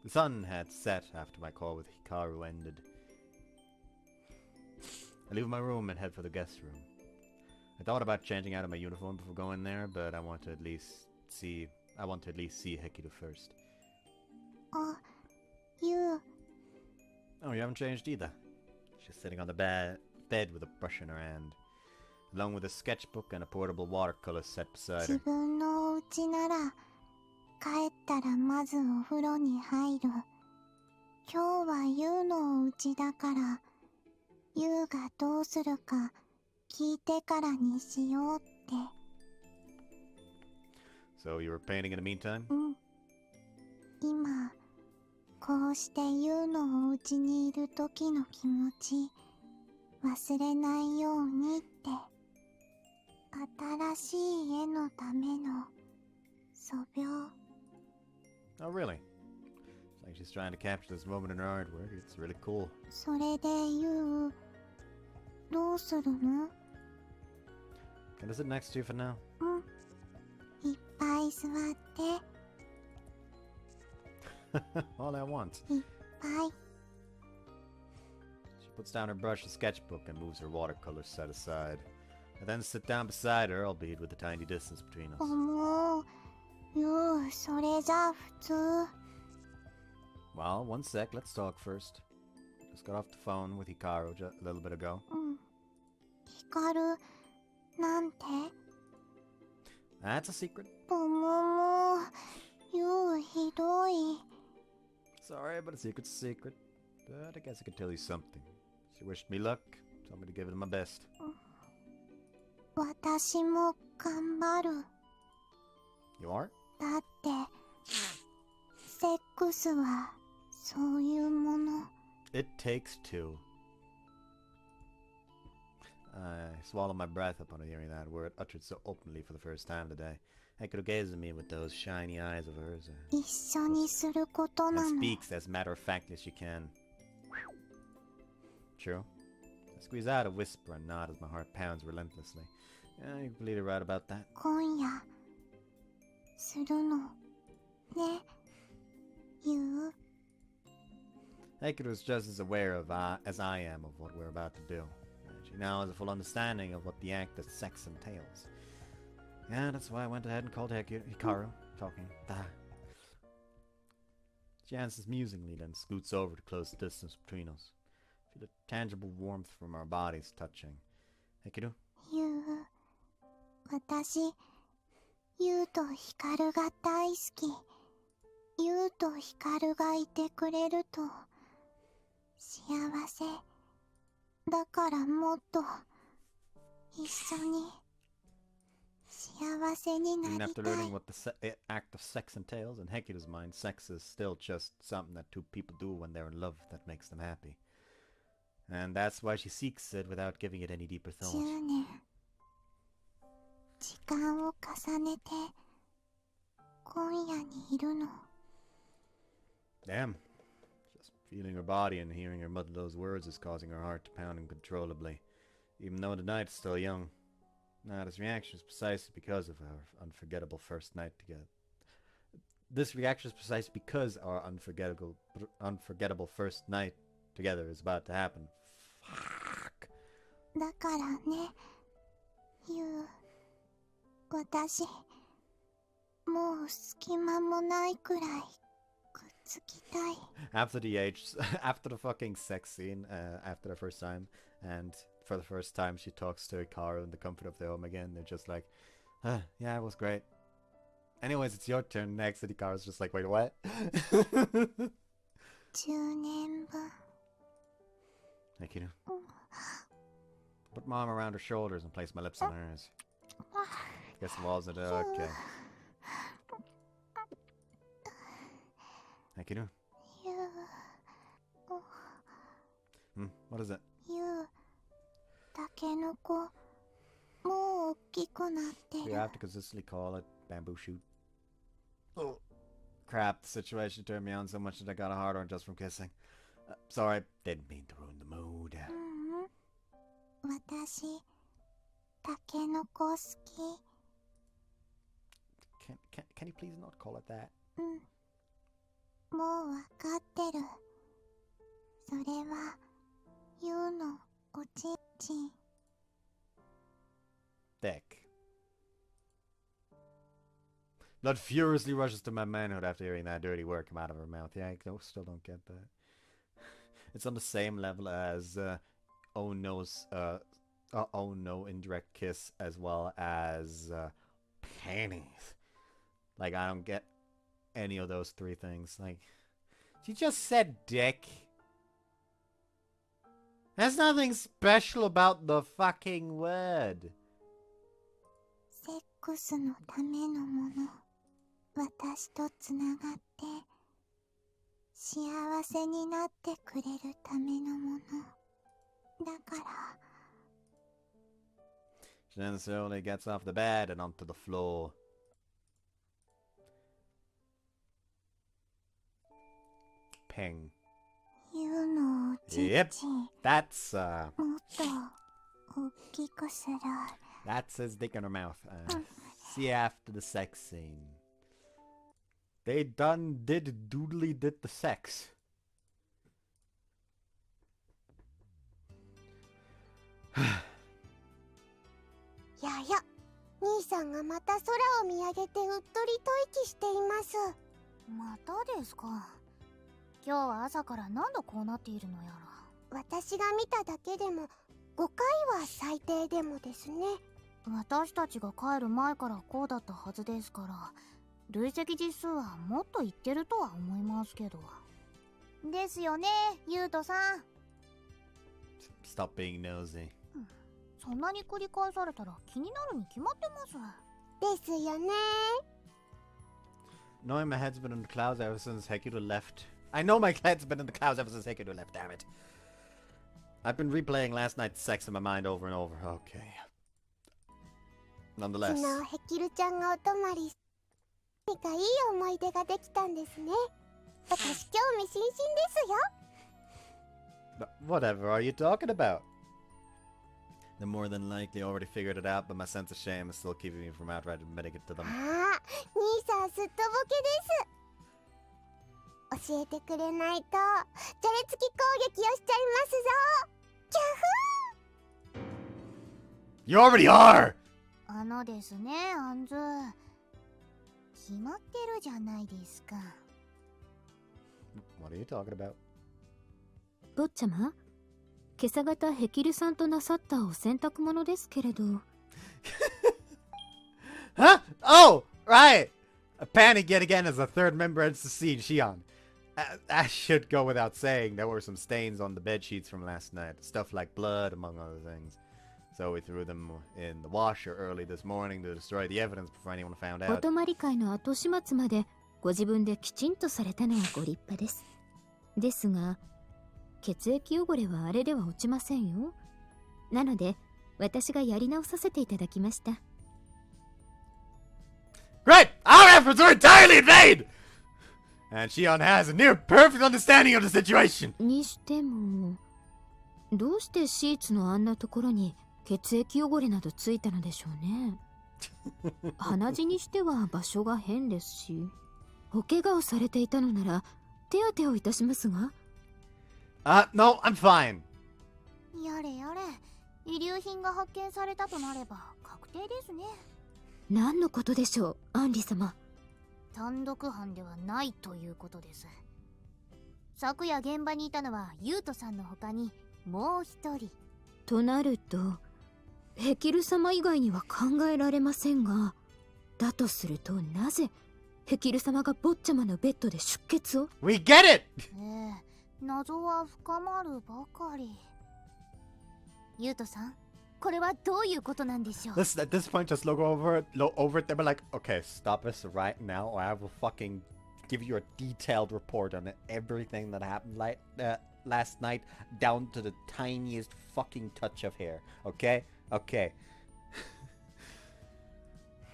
The sun had set after my call with Hikaru ended. I leave my room and head for the guest room. I thought about changing out of my uniform before going there, but I want to at least see Hekiru first. You. Oh, you haven't changed either. She's sitting on the bed with a brush in her hand, along with a sketchbook and a portable watercolor set beside 自 her. 分の家なら帰ったらまずお風呂に入る。今日はユウのお家だからユウがどうするか聞いてからにしようって。 So you were painting in the meantime? うん。今こうしてユウのお家にいる時の気持ち忘れないようにって新しい家のための素描。 Oh, really? It's like she's trying to capture this moment in her artwork. It's really cool. それでユウどうするの？ Can I sit next to you for now? うん。いっぱい座って。 All I want. いっぱい。 She puts down her brush and sketchbook and moves her watercolor set aside. I then sit down beside her, albeit with a tiny distance between us. もうユウそれじゃ普通。 Well, one sec, let's talk first. Just got off the phone with Hikaru a little bit ago. うん。ヒカルなんて？ That's a secret. もうユウひどい。 Sorry, but a secret's a secret. But I guess I could tell you something. She wished me luck, told me to give it my best. 私も頑張る。 You are? だってセックスはそういうもの。 It takes two. I swallowed my breath upon hearing that word uttered so openly for the first time today. Hekiru gazes at me with those shiny eyes of hers 一緒にすることな and の。 speaks as matter-of-factly as she can. True. I squeeze out a whisper and nod as my heart pounds relentlessly. Yeah, you're completely right about that. 今夜するのね、ユウ。 Hekiru is just as aware as I am of what we're about to do. She now has a full understanding of what the act of sex entails. Yeah, that's why I went ahead and called Hikaru, talking. She answers musingly, then scoots over to close the distance between us. Feel a tangible warmth from our bodies touching. Hekiru? ユウ、私ユウとヒカルが大好き。ユウとヒカルがいてくれると幸せ。だからもっと一緒に幸せにな Even り after たい。 learning what the act of sex entails, in Hekiru's mind, sex is still just something that two people do when they're in love that makes them happy. And that's why she seeks it without giving it any deeper thought. 10年時間を重ねて今夜にいるの。 Damn. Just feeling her body and hearing her mutter those words is causing her heart to pound uncontrollably, even though the night is still young. Now, this reaction is precisely because of our unforgettable first night together. This reaction is precisely because our unforgettable first night together is about to happen. Fuck. だからね、ユウ、私もう隙間もないくらいくっつきたい。 After the fucking sex scene, after the first time, and for the first time she talks to Hikaru in the comfort of their home again, they're just like, yeah, it was great. Anyways, it's your turn next, and Hikaru's just like, wait, what? 10年分。 Hekiru. Put my arm around her shoulders and place my lips on hers. Guess the walls are okay. Hekiru. ユウ、 What is it? ユウ、タケノコもう大きくなってる。 You have to consistently call it bamboo shoot. Oh, crap. The situation turned me on so much that I got a hard on just from kissing. Sorry, didn't mean to ruin the mood. 私、タケノコ好き。 Can you please not call it that? うん。もうわかってる。それはユウのおちんちん。 Dick. Blood furiously rushes to my manhood after hearing that dirty word come out of her mouth. Yeah, I still don't get that. It's on the same level as oh no's oh no indirect kiss, as well as panties. Like, I don't get any of those three things. Like, she just said dick. There's nothing special about the fucking word. セックスのためのもの。私とつながって幸せになってくれるためのもの。だから。 She then slowly gets off the bed and onto the floor. Ping. ユウのおちん Yep, ちん。 that's もっと大きくする。 that's his dick in her mouth. See you after the sex scene. They done did the sex. やや、兄さんがまた空を見上げてうっとりと息しています。またですか。今日は朝から何度こうなっているのやら。私が見ただけでも5回は最低でもですね。私たちが帰る前からこうだったはずですから、累積実数はもっといってるとは思いますけど。ですよね、ユウトさん。 Stop being nosy. そんなに繰り返されたら気になるに決まってます。ですよね。 Knowing my head's been in the clouds ever since Hekiru left. I know my head's been in the clouds ever since Hekiru left, damn it. I've been replaying last night's sex in my mind over and over. Okay. Nonetheless. 昨日ヘキルちゃんがお泊まりし、何かいい思い出ができたんですね。私興味津々ですよ。 Whatever are you talking about? They more than likely already figured it out, but my sense of shame is still keeping me from outright admitting it to them. ああ、兄さんすっとぼけです。教えてくれないと、じゃれつき攻撃をしちゃいますぞ。キャフー。 You already are! ですね、アンズ。決まってるじゃないですか。What are you talking about? 坊ちゃま、今朝方ヘキルさんとなさったお洗濯物ですけれど。Huh? Oh, right! A panic yet again as a third member enters the scene, Shion. That should go without saying. There were some stains on the bed sheets from last night. Stuff like blood, among other things. So we threw them in the washer early this morning to destroy the evidence before anyone found お out. 泊まり会の後始末までご自分できちんとされたのはご立派です。ですが、血液汚れはあれでは落ちませんよ。なので、私がやり直させていただきました。Great! Our efforts were entirely in vain! And Shion has a near perfect understanding of the situation! にしても、どうしてシーツのあんなところに血液汚れなどついたのでしょうね。鼻血にしては場所が変ですし、お怪我をされていたのなら手当てをいたしますが。No, I'm fine. やれやれ、遺留品が発見されたとなれば確定ですね。何のことでしょう、アンリ様。単独犯ではないということです。昨夜現場にいたのはユウトさんの他にもう一人。となると、ヘキル様以外には考えられませんが、だとするとなぜヘキル様が坊ちゃまのベッドで出血を？ We get it! 謎は深まるばかり。ユウトさん、これはどういうことなんでしょう？ At this point, just look over it. They were like, okay, stop us right now, or I will fucking give you a detailed report on everything that happened last night, down to the tiniest fucking touch of hair. Okay? Okay.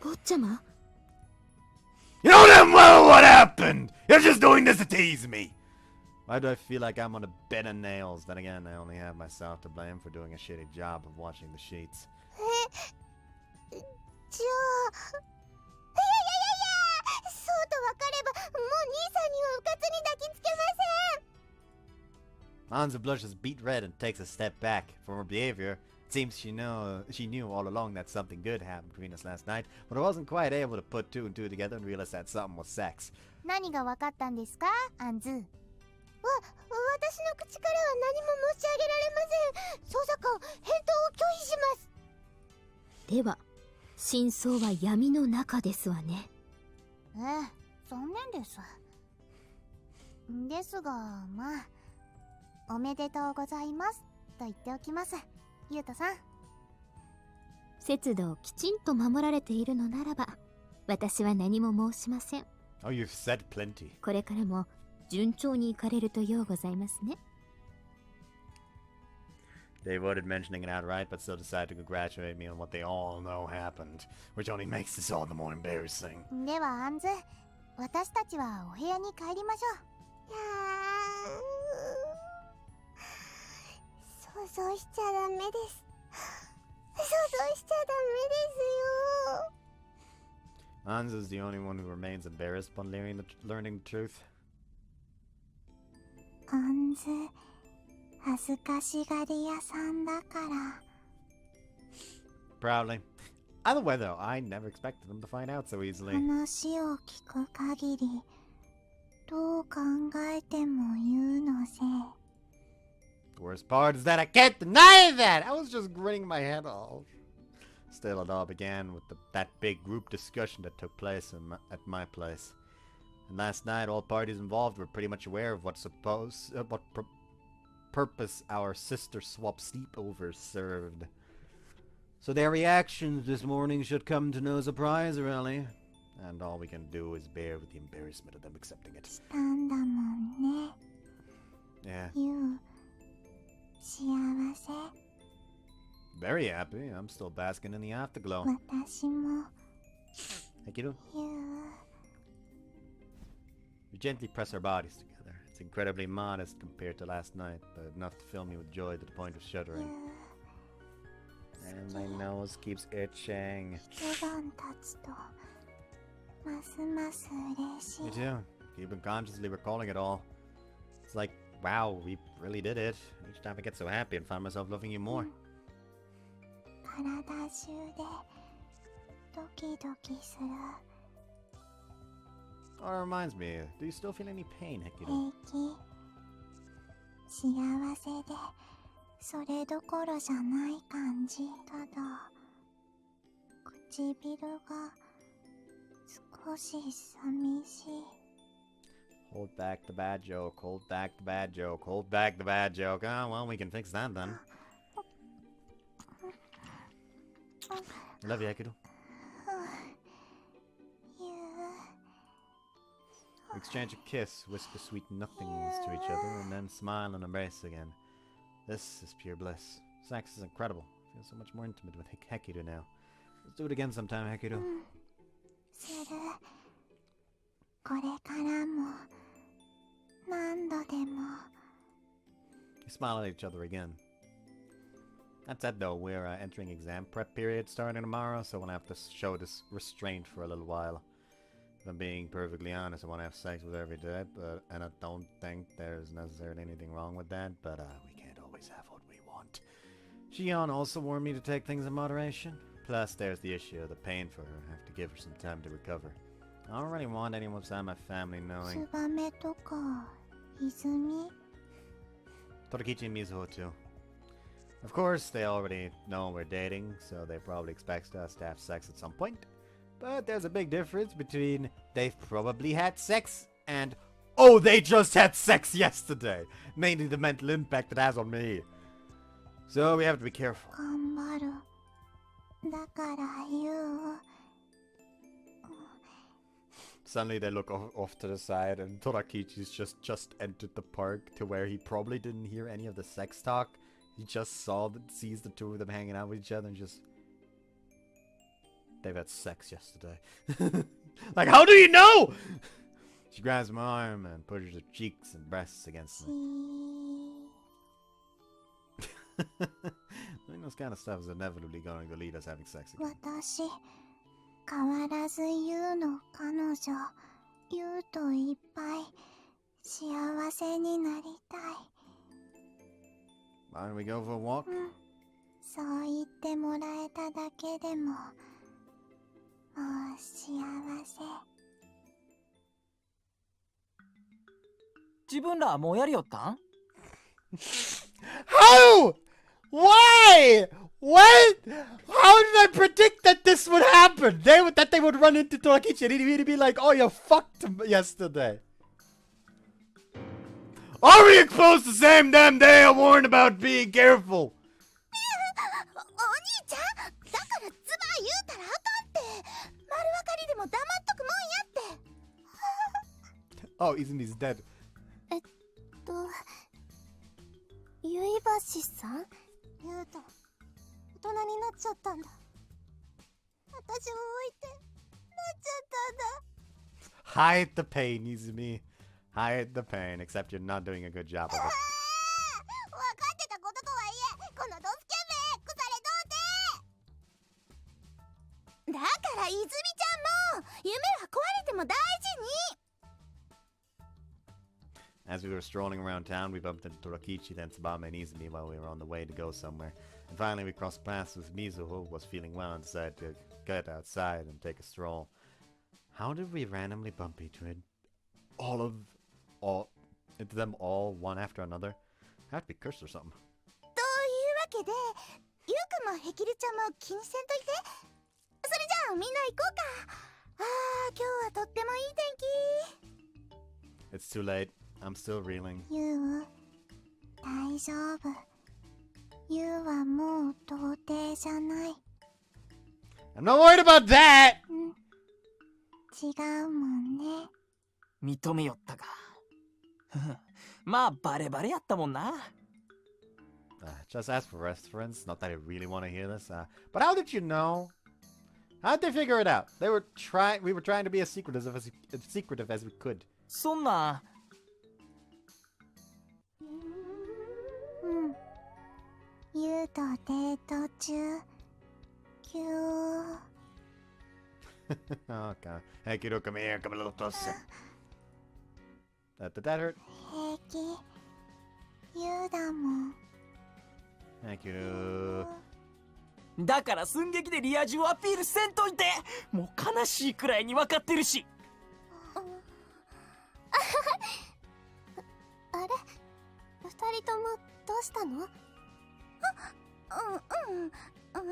坊ちゃま？ You know damn well what happened! You're just doing this to tease me! Why do I feel like I'm on a bed of nails? Then again, I only have myself to blame for doing a shitty job of washing the sheets. じゃあ、そうとわかればもう兄さんにはうかつに抱き Anzu blushes beet red and takes a step back. From her behavior, it seems she knew all along that something good happened between us last night, but I wasn't quite able to put two and two together and realize that something was sex. 何がわかったんですか、アンズ。私の口からは何も申し上げられません。捜査官、返答を拒否します。では真相は闇の中ですわね。ええ、残念です。ですが、まあ、おめでとうございますと言っておきます、ゆうとさん。節度をきちんと守られているのならば、私は何も申しません。Oh, you've said plenty. これからも順調に行かれるとようございますね。They avoided mentioning it outright, but still decided to congratulate me on what they all know happened, which only makes this all the more embarrassing. ではアンズ、私たちはお部屋に帰りましょう。想像しちゃダメです。想像しちゃダメですよ。 Anzu is the only one who remains embarrassed upon learning the truth. アンズ、恥ずかしがり屋さんだから。 Proudly. Either way, though, I never expected them to find out so easily. 話を聞く限り、どう考えても言うのせい。 The worst part is that I can't deny that! I was just grinning my head off. Still, it all began with that big group discussion that took place at my place. And last night, all parties involved were pretty much aware of what purpose our sister swap sleepovers served. So their reactions this morning should come to no surprise, really. And all we can do is bear with the embarrassment of them accepting it. したんだもんね。 Yeah. ゆう、幸せ。 Very happy. I'm still basking in the afterglow. 私も。 Hekiru? ゆう。 We gently press our bodies together. It's incredibly modest compared to last night, but enough to fill me with joy to the point of shuddering. And my nose keeps itching. 一晩経つと、ますます嬉しい。 Me too. Keep unconsciously recalling it all. It's like, wow, we really did it. Each time I get so happy and find myself loving you more. 体中でドキドキする。 Oh, that reminds me. Do you still feel any pain, Hekiru? 平気。幸せで、それどころじゃない感じ。ただ、唇が少し寂しい。 Hold back the bad joke. Hold back the bad joke. Hold back the bad joke. Oh, well, we can fix that then. I love you, Hekiru. ゆう。 We exchange a kiss, whisper sweet nothings to each other, and then smile and embrace again. This is pure bliss. Sex is incredible. I feel so much more intimate with Hekiru now. Let's do it again sometime, Hekiru. する。これからも何度でも。 We smile at each other again. That said, though, we're entering exam prep period starting tomorrow, so we'll have to show this restraint for a little while. If I'm being perfectly honest, I want to have sex with her every day, and I don't think there's necessarily anything wrong with that, but we can't always have what we want. Shion also warned me to take things in moderation. Plus, there's the issue of the pain for her. I have to give her some time to recover. I don't really want anyone outside my family ツ knowing. バメとか泉。 Torakichi and Mizuho too. Of course, they already know we're dating, so they probably expect us to have sex at some point. But there's a big difference between they've probably had sex and oh, they just had sex yesterday. Mainly the mental impact it has on me. So we have to be careful. 頑張る。だからゆう。 Suddenly they look off to the side and Torakichi's just entered the park to where he probably didn't hear any of the sex talk. He just sees the two of them hanging out with each other and just... They've had sex yesterday. Like, how do you know? She grabs my arm and pushes her cheeks and breasts against me. I mean, this kind of stuff is inevitably going to lead us having sex again. 私、変わらずゆうの彼女。ゆうといっぱい幸せになりたい。Why don't we go for a walk? そう言ってもらえただけでももう幸せ。自分らもうやりよったん？ How? Why? What? How did I predict that this would happen? That they would run into Torakichi and he'd be like, oh, you fucked him yesterday. Are we exposed the same damn day I warned about being careful? お兄ちゃん、だからズバ言うたらあかんって。丸分かりでも黙っとくもんやって。 Oh, Izumi's dead. ゆいばしさん、ゆうと大人になっちゃったんだ。私を置いてなっちゃったんだ。 Hide the pain, Izumi. Hide the pain, except you're not doing a good job of it. 分かってたこととはいえ、このドスケベ腐れどうて。だから泉ちゃんも夢は壊れても大事に。 As we were strolling around town, we bumped into Torakichi, then Tsubame and Izumi while we were on the way to go somewhere. And finally we crossed paths with Mizu, who was feeling well and decided to get outside and take a stroll. How did we randomly bump into them all one after another? I have to be cursed or something. というわけで、ゆうくんもヘキルちゃんも気にせんといて。それじゃあみんな行こうか。ああ、今日はとってもいい天気。 It's too late. I'm still reeling. ゆう、大丈夫。ゆうはもう童貞じゃない。I'm not worried about that! 違うもんね。認めよったか。まあバレバレやったもんな。Just ask for reference. Not that I really want to hear this. But how did you know? How did they figure it out? We were trying to be as secretive as we could. そんな。ゆうとデート中。キュー。Okay. Hekiru, come here. Come a little closer. Did that hurt? 平気。ゆうだもん。Hekiru. だから寸劇でリア充をアピールせんといて。もう悲しいくらいに分かってるし。あれ、二人ともどうしたの？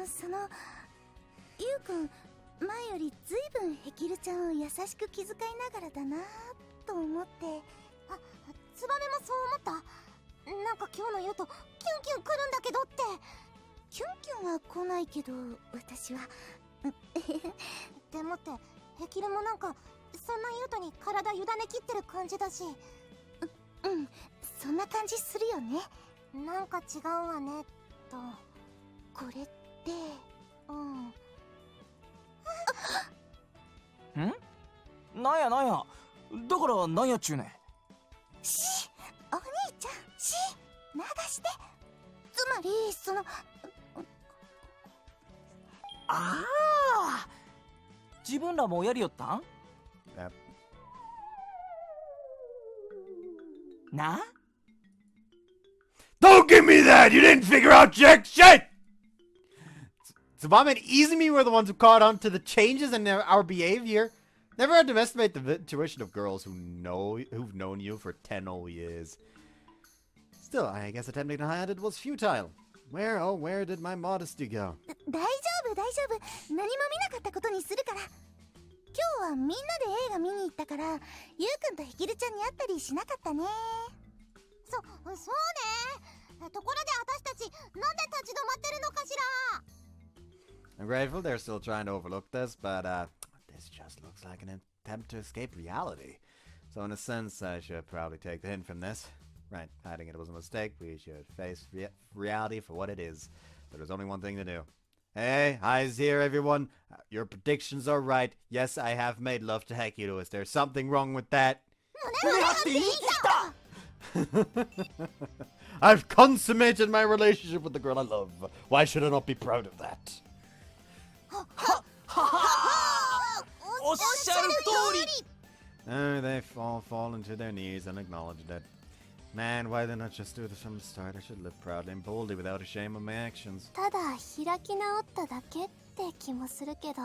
そのゆうくん前よりずいぶんヘキルちゃんを優しく気遣いながらだなと思って。あ、ツバメもそう思った。なんか今日のゆうとキュンキュン来るんだけどって。キュンキュンは来ないけど私は。でもってヘキルもなんかそんなゆうとに体委ねきってる感じだし。そんな感じするよね。なんか違うわねと。これってなんやなんや。だからなんやっちゅうねん。お兄ちゃん流して。つまりそのああ、自分らもやりよったん？な？ Don't give me that! You didn't figure out jack shit! Tsubame and Izumi were the ones who caught on to the changes in our behavior. Never underestimate the intuition of girls who've known you for 10 whole years. Still, I guess attempting to hide it was futile. Where did my modesty go? 大丈夫何も見なかったことにするから。今日はみんなで映画見に行ったからゆうくんとヘキルちゃんに会ったりしなかったね。そうね。ところで私たちなんで立ち止まってるのかしら。 I'm grateful they're still trying to overlook this, but this just looks like an attempt to escape reality. So in a sense, I should probably take the hint from this. Right, hiding it was a mistake. We should face reality for what it is. There's only one thing to do. Hey, eyes here, everyone. Your predictions are right. Yes, I have made love to Hekiru. Is there something wrong with that? I've consummated my relationship with the girl I love. Why should I not be proud of that? おっしゃる通り。 They've all fallen to their knees and acknowledged it. Man, why didn't I just do this from the start? I should live proudly and boldly without a shame of my actions. ただ開き直っただけって気もするけど。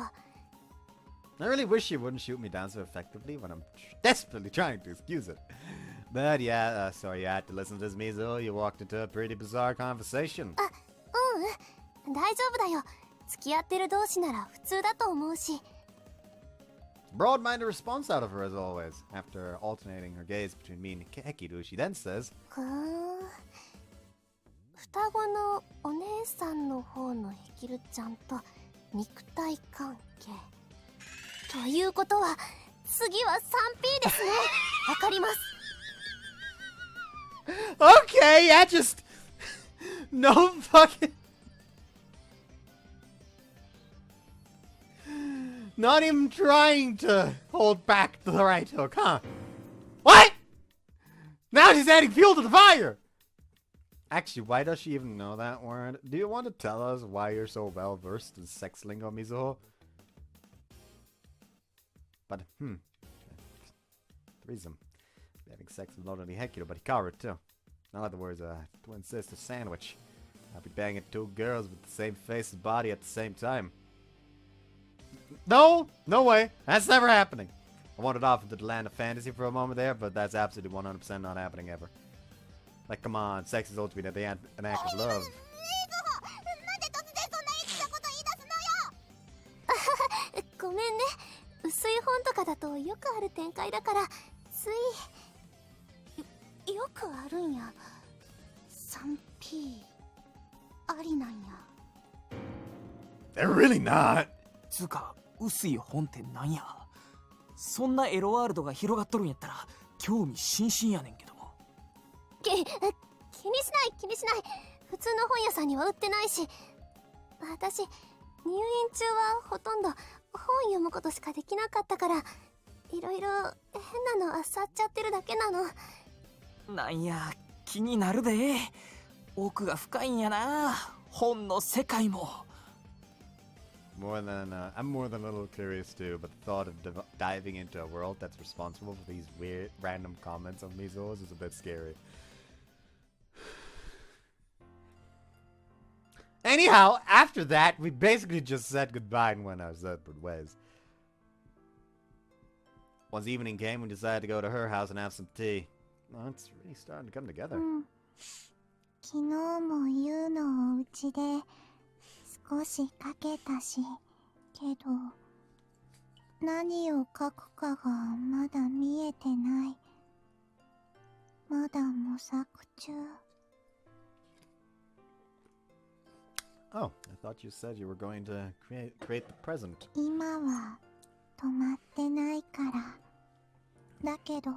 I really wish you wouldn't shoot me down so effectively when I'm desperately trying to excuse it. But yeah, sorry you had to listen to this, Mizo. You walked into a pretty bizarre conversation. あ、うん、大丈夫だよ。付き合ってる同士なら普通だと思うし。 Broad-minded response out of her as always. After alternating her gaze between me and Hekiru, she then says, 双子のお姉さんの方のヘキルちゃんと肉体関係。ということは、次は 3P ですね。わかります。Okay, yeah, just... No fucking... Not even trying to hold back the right hook, huh? What? Now she's adding fuel to the fire! Actually, why does she even know that word? Do you want to tell us why you're so well versed in sex lingo, Mizuho? But, the reason. Having sex with not only Hekiru, but Hikaru too. In other words, a twin sister sandwich. I'll be banging two girls with the same face and body at the same time. No! No way! That's never happening! I wandered off into the land of fantasy for a moment there, but that's absolutely 100% not happening ever. Like, come on, sex is ultimately an act of love. ごめんね。薄い本とかだとよくある展開だからついよくあるんや。 3P ありなんや。 They're really not! つうか薄い本ってなんや。そんなエロワールドが広がっとるんやったら興味津々やねんけども。気にしない気にしない。普通の本屋さんには売ってないし、私入院中はほとんど本読むことしかできなかったから、いろいろ変なの漁っちゃってるだけなの。なんや気になるで。奥が深いんやな、本の世界も。I'm more than a little curious too, but the thought of diving into a world that's responsible for these weird, random comments of Mizo's is a bit scary. Anyhow, after that, we basically just said goodbye and went our separate ways. Once evening came, we decided to go to her house and have some tea. Well, it's really starting to come together. 昨日もユウのお家で少しかけたし、けど何を書くかがまだ見えてない。まだ模索中。Oh, I thought you said you were going to create the present. 今は止まってないから。だけど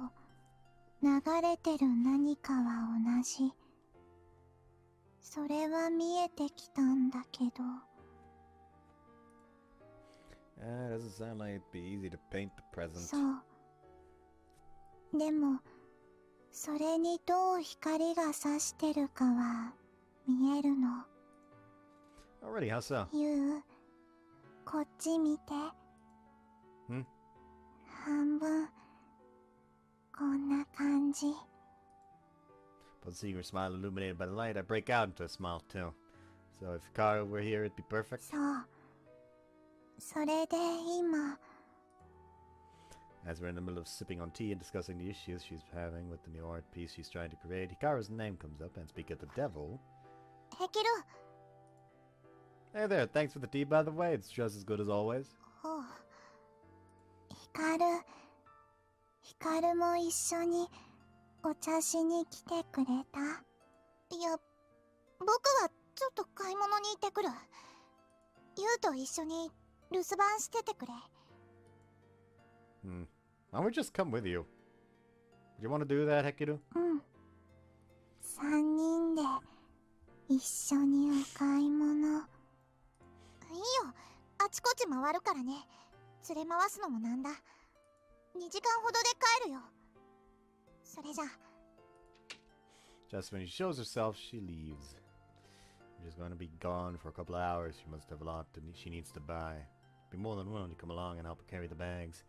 流れてる何かは同じ。それは見えてきたんだけど。It doesn't sound like it'd be easy to paint the present. そう。でもそれにどう光が差してるかは見えるの。Already, how so? ユウ、こっち見て。半分こんな感じ。But seeing her smile illuminated by the light, I break out into a smile too. So if Hikaru were here, it'd be perfect. そう。それで今。 As we're in the middle of sipping on tea and discussing the issues she's having with the new art piece she's trying to create, Hikaru's name comes up, and speak of the devil. ヘキル。 Hey there, thanks for the tea, by the way. It's just as good as always. ほう。ヒカルも一緒にお茶しに来てくれた。いや、僕はちょっと買い物に行ってくる。ユウと一緒に留守番しててくれ。Why don't we just come with you? Do you want to do that, Hekiru? うん。3人で一緒にお買い物。いいよ、あちこち回るからね。連れ回すのもなんだ。2時間ほどで帰るよ。それじゃ。 Just when she shows herself, she leaves. She's going to be gone for a couple of hours. She must have a lot she needs to buy. Be more than willing to come along and help her carry the bags.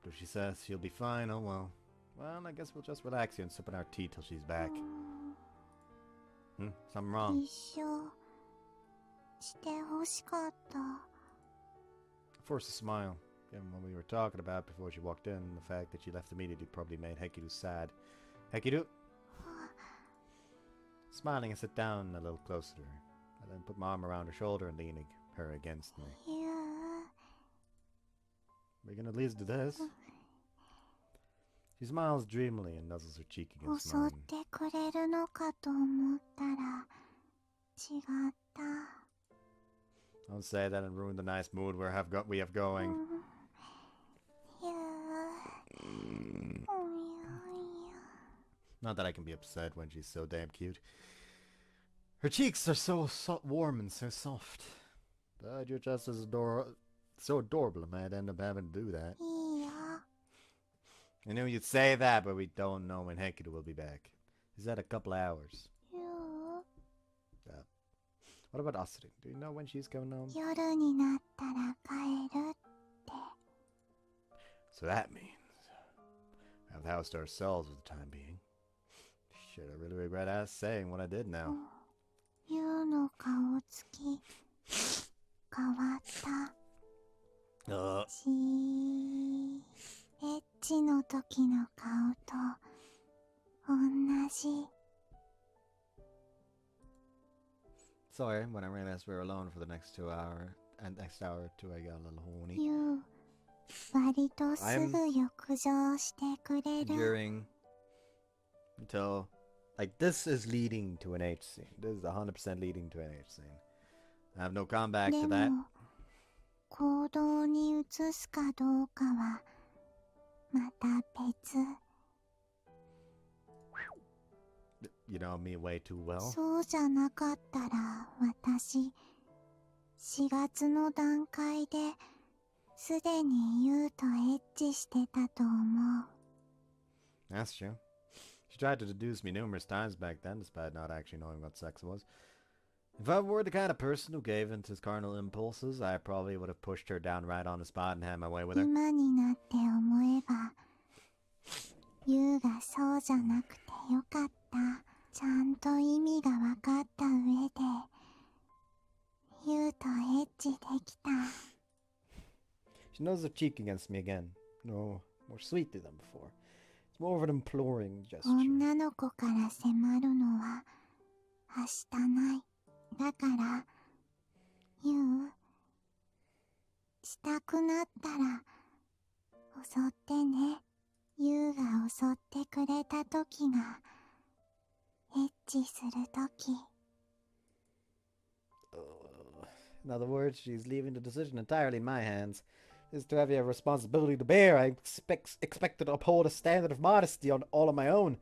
But if she says she'll be fine, oh well. Well, I guess we'll just relax here and sip on our tea till she's back. Something wrong? 一緒してほしかった。 Forced a smile, given what we were talking about before she walked in, and the fact that she left immediately probably made Hekiru sad. Hekiru? Smiling, I sit down a little closer to her. I then put my arm around her shoulder and leaning her against me. ゆう We're gonna at least do this. She smiles dreamily and nuzzles her cheek against 襲っ mine. てくれるのかと思ったら違った。 Don't say that and ruin the nice mood we have going. ゆう Not that I can be upset when she's so damn cute. Her cheeks are so warm and so soft. But you're just as so adorable, I might end up having to do that. いいよ。 I knew you'd say that, but we don't know when Hekiru will be back. Is that a couple hours? ゆう What about Asrin? Do you know when she's coming home? 夜になったら帰るって。 So that means we have the house to ourselves for the time being. Shit, I really regret saying what I did now. ゆうの顔つき変わった。エッチの時の顔と同じ。 Sorry, when I realized we were alone for the next 2 hours, and next hour or two I got a little horny. ゆう割とすぐ浴場してくれる。 During until like this is leading to an H scene. This is 100% leading to an H scene. I have no comeback で to that. も行動に移すかどうかはまた別。 You know me way too well. そうじゃなかったら私4月の段階ですでにユウとエッチしてたと思う。 That's true. She tried to seduce me numerous times back then, despite not actually knowing what sex was. If I were the kind of person who gave in to his carnal impulses, I probably would have pushed her down right on the spot and had my way with her. 今になって思えばユウがそうじゃなくてよかった。ちゃんと意味が分かった上でユウとエッチできた。 She knows her cheek against me again. No, more sweetly than before. It's more of an imploring gesture. 女の子から迫るのははしたない。だからユウしたくなったら襲ってね。ユウが襲ってくれた時がエッチする時。 In other words, she's leaving the decision entirely in my hands. This is too heavy a responsibility to bear. I expected to uphold a standard of modesty on all on my own.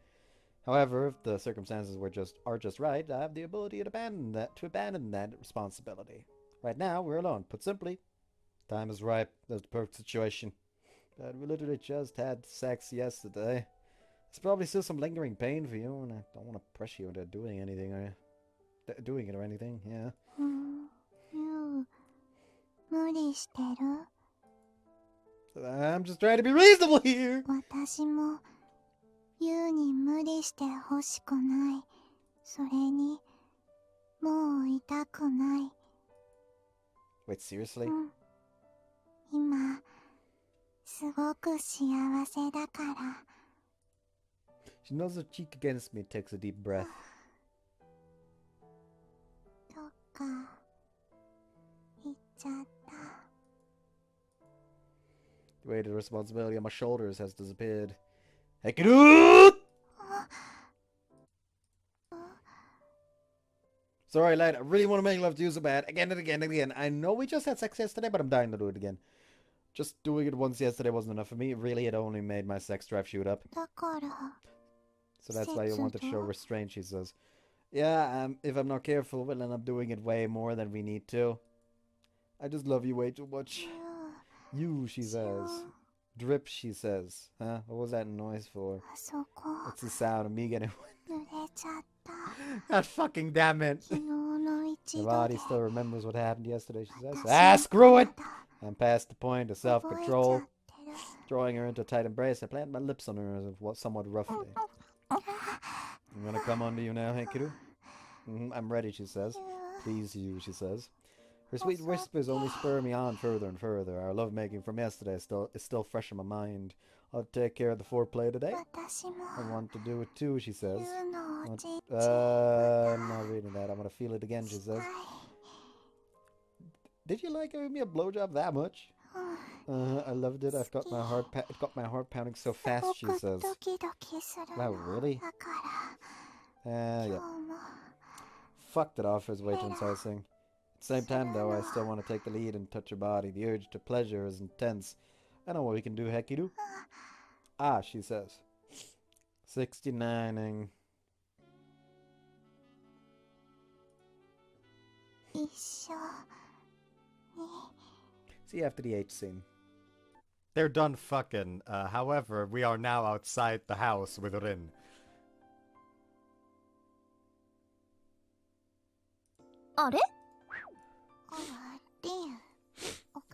However, if the circumstances are just right, I have the ability to abandon that responsibility. Right now, we're alone. Put simply, time is ripe. That's the perfect situation. But we literally just had sex yesterday. There's probably still some lingering pain for you, and I don't want to pressure you into doing it or anything. Yeah. ユウ無理してる？ I'm just trying to be reasonable here. 私もユウに無理してほしくない。それにもう痛くない。 Wait, seriously? 今すごく幸せだから。 She knows her cheek against me and takes a deep breath. どっか行っちゃった。 The weight of responsibility on my shoulders has disappeared. Hekiru-Route! Sorry, lad. I really want to make love to you so bad. Again and again and again. I know we just had sex yesterday, but I'm dying to do it again. Just doing it once yesterday wasn't enough for me. Really, it only made my sex drive shoot up. だから So that's why you want to show restraint, she says. Yeah, if I'm not careful, we'll end up doing it way more than we need to. I just love you way too much. You, she says. Drip, she says. Huh? What was that noise for? あそこ It's the sound of me getting... 濡れちゃった。 God fucking damn it! 昨日の一 The 度 body で still remembers what happened yesterday, she says. 私 Ah, の screw it! 体 I'm past the point of 覚えちゃっ self-control. てる。Drawing her into a tight embrace, I planted my lips on her somewhat roughly. I'm gonna come onto you now, Hekiru. I'm ready, she says. Please you, she says. Her sweet whispers only spur me on further and further. Our lovemaking from yesterday is still fresh in my mind. I'll take care of the foreplay today. I want to do it too, she says. I'm not reading that. I want to feel it again, she says. Did you like giving me a blowjob that much? I loved it. It got my heart pounding so fast, she says. Wow, really? Yeah. Fucked it off as way too enticing. At the same time, though, I still want to take the lead and touch her body. The urge to pleasure is intense. I know what we can do, Hekiru. Ah, she says. 69ing. See you after the H scene. They're done fucking. However, we are now outside the house with Rin.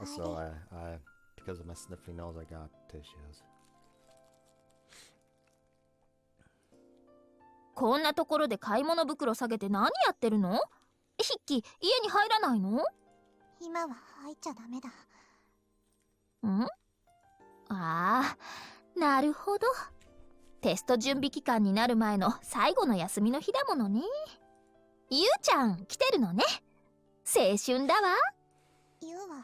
So I because of my sniffly nose, I got tissues. こんなところで買い物袋下げて何やってるの？ヒッキー、家に入らないの？今は入っちゃダメだ。ん？ああ、なるほど。テスト準備期間になる前の最後の休みの日だものね。ゆうちゃん来てるのね。青春だわ。ゆうは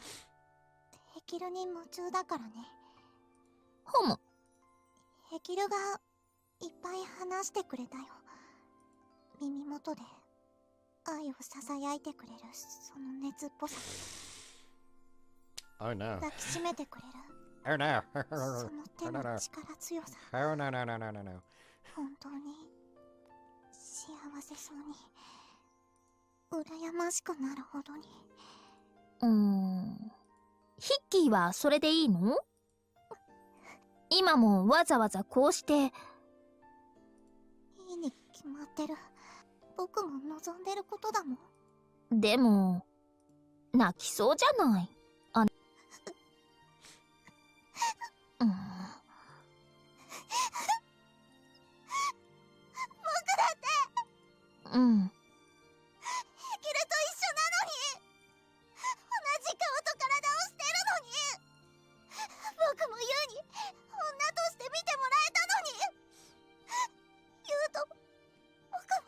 ヘキルに夢中だからね。ほむ。ヘキルがいっぱい話してくれたよ。耳元で愛をささやいてくれるその熱っぽさ。Oh no. 抱きしめてくれる。Oh no. その手の力強さ。Oh no no no no no no. 本当に幸せそうに羨ましくなるほどに。ヒッキーはそれでいいの？今もわざわざこうして。いいに決まってる。僕も望んでることだもん。でも泣きそうじゃない。僕だってヘキルと一緒なのに同じ顔と体をしてるのに僕もユウに女として見てもらえたのにユウと僕は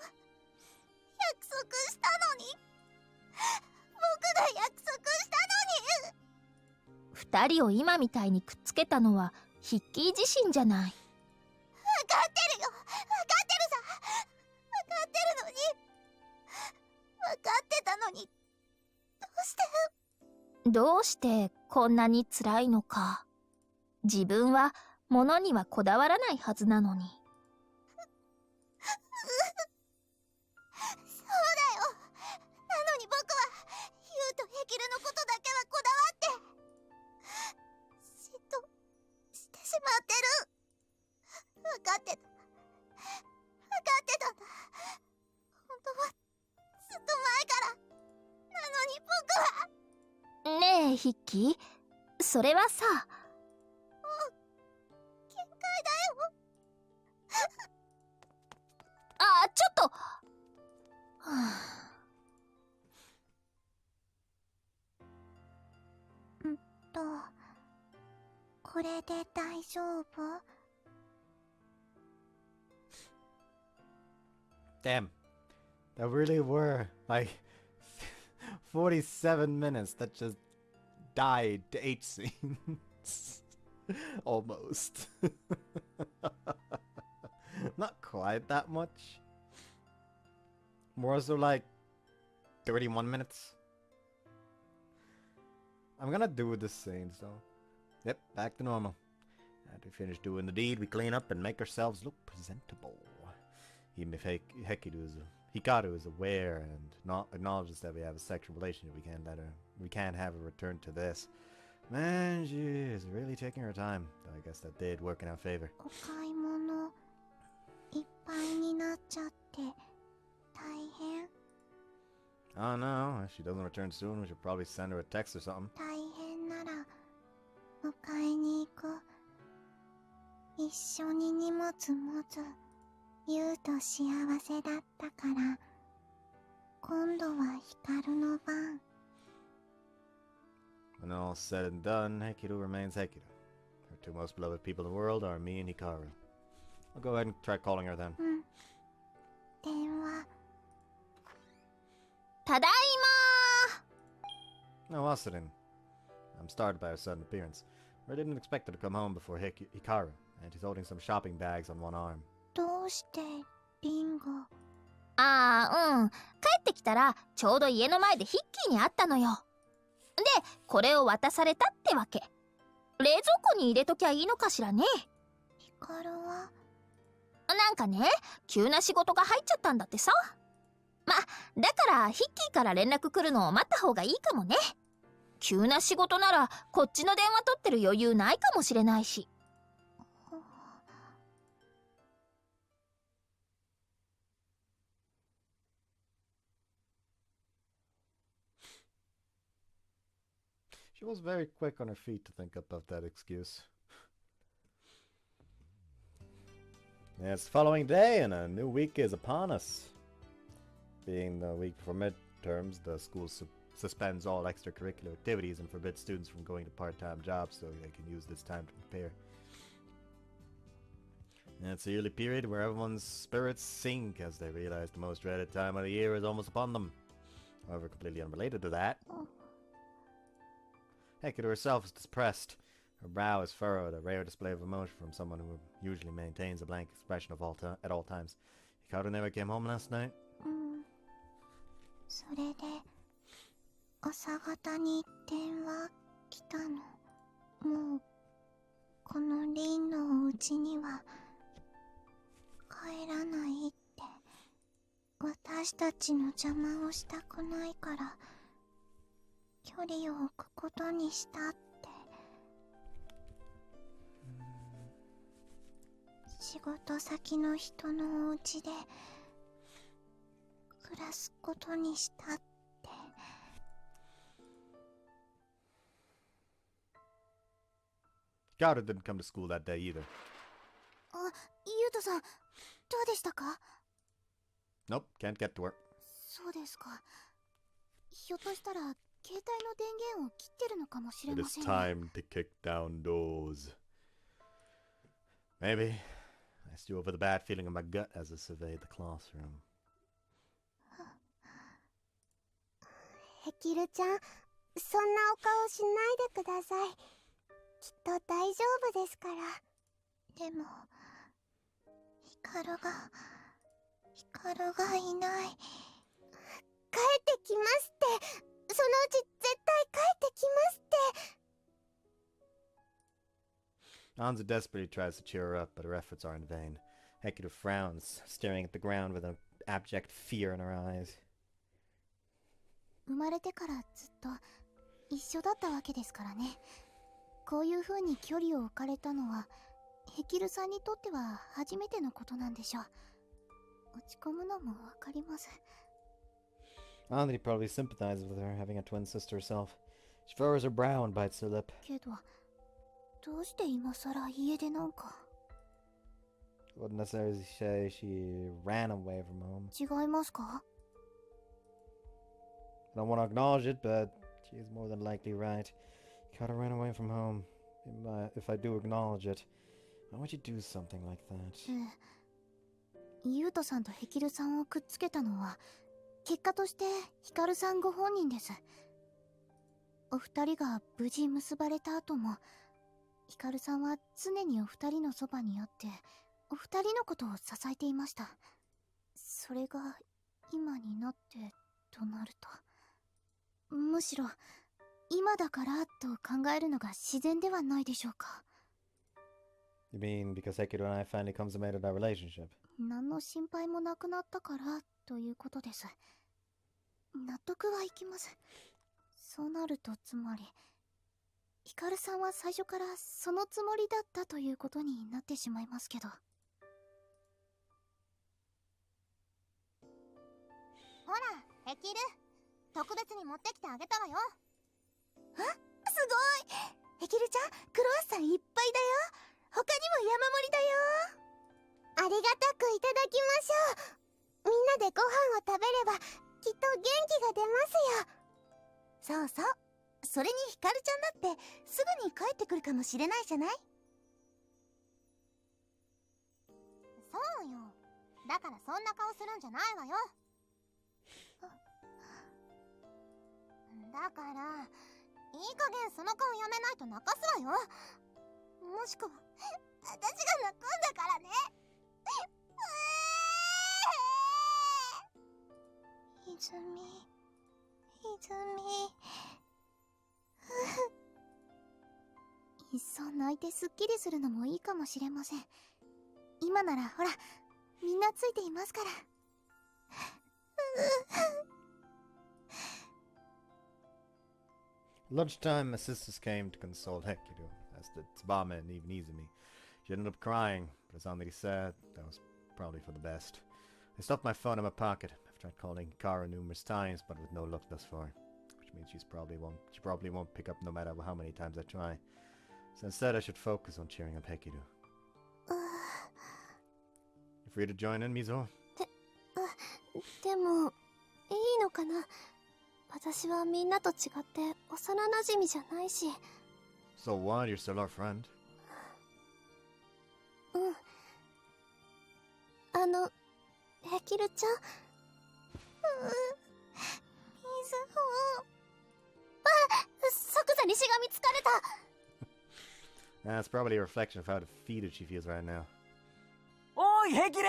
約束したのに僕が約束したのに二人を今みたいにくっつけたのはヒッキー自身じゃない。分かってるよ。分かってるさ。分かってるのに。分かってたのに。どうしてこんなに辛いのか。自分は物にはこだわらないはずなのに。そうだよ。なのに僕はユウとヘキルのことだけはこだわって嫉妬してしまってる。分かってた。分かってたんだ。本当はずっと前から。なのに僕は。ねえヒッキー、それはさ。限界だよ。あ、ちょっと。これで大丈夫Damn. That really were like 47 minutes that just died to 8 scenes. Almost. Not quite that much. More so like 31 minutes. I'm gonna do this scene, so. Yep, back to normal. After we finish doing the deed, we clean up and make ourselves look presentable. Even if Hikaru is aware and not acknowledges that we have a sexual relationship, we can't have her return to this. Man, she is really taking her time. Though I guess that did work in our favor. お買い物いっぱいになっちゃって大変。 Oh no, if she doesn't return soon, we should probably send her a text or something. 大変なら迎えに行く。一緒に荷物持つユウと幸せだったから、今度はヒカルの番。 When all's said and done, Hekiru remains Hekiru. Her two most beloved people in the world are me and Hikaru. I'll go ahead and try calling her then. うん。電話。ただい No, Austin. I'm startled by her sudden appearance. I didn't expect her to come home before Hikaru, and she's holding some shopping bags on one arm. どうしてリンゴ。帰ってきたらちょうど家の前でヒッキーに会ったのよ。で、これを渡されたってわけ。冷蔵庫に入れときゃいいのかしらね。ヒカルはなんかね、急な仕事が入っちゃったんだってさ。だからヒッキーから連絡来るのを待った方がいいかもね。急な仕事ならこっちの電話取ってる余裕ないかもしれないし。She was very quick on her feet to think up of that excuse. It's the following day, and a new week is upon us. Being the week before midterms, the school suspends all extracurricular activities and forbids students from going to part-time jobs so they can use this time to prepare. And it's a yearly period where everyone's spirits sink as they realize the most dreaded time of the year is almost upon them. However, completely unrelated to that, Hekiru herself is depressed. Her brow is furrowed, a rare display of emotion from someone who usually maintains a blank expression at all times. Hikaru never came home last night? うん。それで朝方に電話来たの。もうこのリンのお家には帰らないって。私たちの邪魔をしたくないから距離を置くことにしたって。仕事先の人のお家で暮らすことにしたって。Hikaru didn't come to school that day either. ゆうとさん、どうでしたか？ Nope, can't get to her. そうですか。ひょっとしたら携帯の電源を切ってるのかもしれ It ま is せんね。 time to kick down doors. Maybe. I stew over the bad feeling in my gut as I surveyed the classroom. ヘキルちゃん、そんなお顔しないでください。きっと大丈夫ですから。でもヒカルがいない。帰ってきますって。そのうち絶対帰ってきますって。Anza desperately tries to cheer her up, but her efforts are in vain. Hekiru frowns, staring at the ground with an abject fear in her eyes. 生まれてからずっと一緒だったわけですからね。こういう風に距離を置かれたのはヘキルさんにとっては初めてのことなんでしょう。落ち込むのもわかります。Anza probably sympathizes with her, having a twin sister herself. She furrows her brow and bites her lip. けどどうして今さら家出なんか。 Wouldn't necessarily say she ran away from home. 違いますか？ I don't want to acknowledge it, but she is more than likely right. Hikaru ran away from home. If I do acknowledge it, why would you do something like that? ユウトさんとヘキルさんをくっつけたのは結果としてヒカルさんご本人です。お二人が無事結ばれた後もヒカルさんは常にお二人のそばにあってお二人のことを支えていました。それが今になってとなると、むしろ今だからと考えるのが自然ではないでしょうか。 You mean because Hekiru and I finally consummated our relationship? 何の心配もなくなったからということです。納得はいきます。そうなるとつまりヒカルさんは最初からそのつもりだったということになってしまいますけど。ほらヘキル、特別に持ってきてあげたわよ。すごい。ヘキルちゃん、クロワッサンいっぱいだよ。他にも山盛りだよ。ありがたくいただきましょう。みんなでご飯を食べればきっと元気が出ますよ。そうそう。それにヒカルちゃんだってすぐに帰ってくるかもしれないじゃない。そうよ。だからそんな顔するんじゃないわよ。だからいい加減その顔やめないと泣かすわよ。もしくは私が泣くんだからね。泉いっそ泣いてすっきりするのもいいかもしれません。今ならほらみんなついていますから。Lunchtime, my sisters came to console Hekiru, as did Tsubame and even Izumi. She ended up crying, but as Amiri said, that was probably for the best. I stuffed my phone in my pocket. I've tried calling Hikaru numerous times, but with no luck thus far. Which means she probably won't pick up no matter how many times I try. So instead I should focus on cheering up Hekiru. You're free to join in, Mizo. でもいいのかな。私はみんなと違って幼馴染じゃないし。 So what? You're still our friend. ヘキルちゃん。水を。即座にしがみつかれた。 That's probably a reflection of how defeated she feels right now. おいヘキル。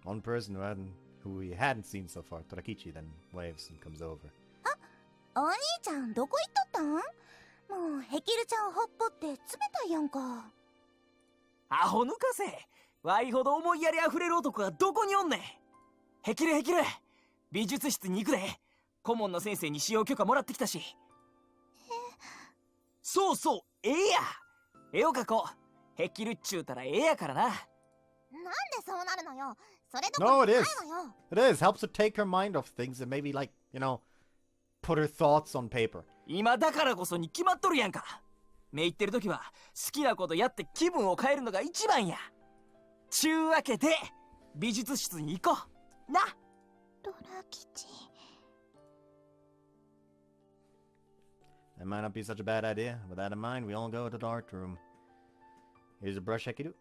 One person who we hadn't seen so far, Torakichi, then waves and comes over. お兄ちゃんどこ行っとったん。もうヘキルちゃんほっぽって冷たいやんか。アホ抜かせ。わいほど思いやりあふれる男がどこにおんねん。ヘキル美術室に行くで。顧問の先生に使用許可もらってきたし。そうそう、絵や。絵を描こう。ヘキルっちゅうたら絵やからな。なんでそうなるのよ。それどこ No, ろ it じゃ is. ないわよ。 It is. Helps her take her mind off things and maybe, like, put her thoughts on paper. 今だからこそに決まっとるやんか。めいってる時は好きなことやって気分を変えるのが一番や。ちゅうわけで美術室に行こうな。ドラ吉。 That might not be such a bad idea. With that in mind, we all go to the art room. Here's a brush, Hekiru.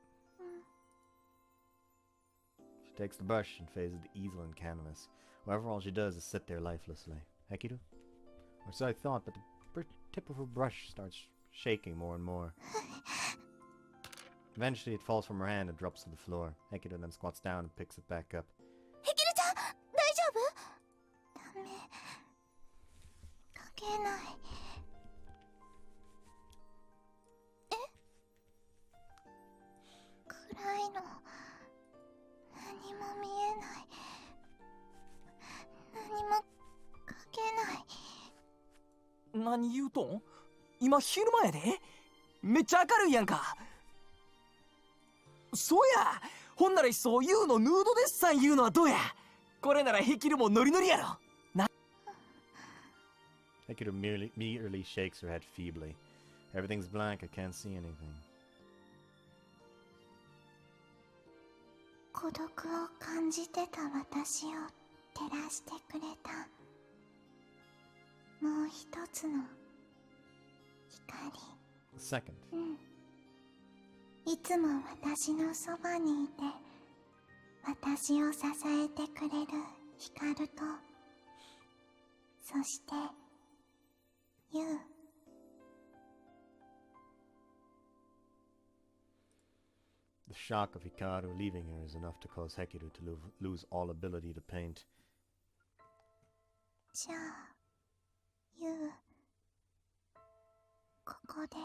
She takes the brush and phases the easel and canvas. However, all she does is sit there lifelessly. Hekiru? Or so I thought, but the tip of her brush starts shaking more and more. Eventually, it falls from her hand and drops to the floor. Hekiru then squats down and picks it back up. ヘキルちゃん大丈夫。ダメ。書けない。暗いの。何も見えない。何も書けない。何言うとん。今昼間やで。めっちゃ明るいやんか。そうや。ほんならいっそユウのヌードデッサン言うのはどうや。これならヘキルもノリノリやろな。 Hekiru merely shakes her head feebly. Everything's blank, I can't see anything. 孤独を感じてた私を照らしてくれた。もう一つの光。 Second. いつも私のそばにいて私を支えてくれるヒカルと、そしてユウ。 The shock of Hikaru leaving her is enough to cause Hekiru to lose all ability to paint. じゃあユウ、ここで。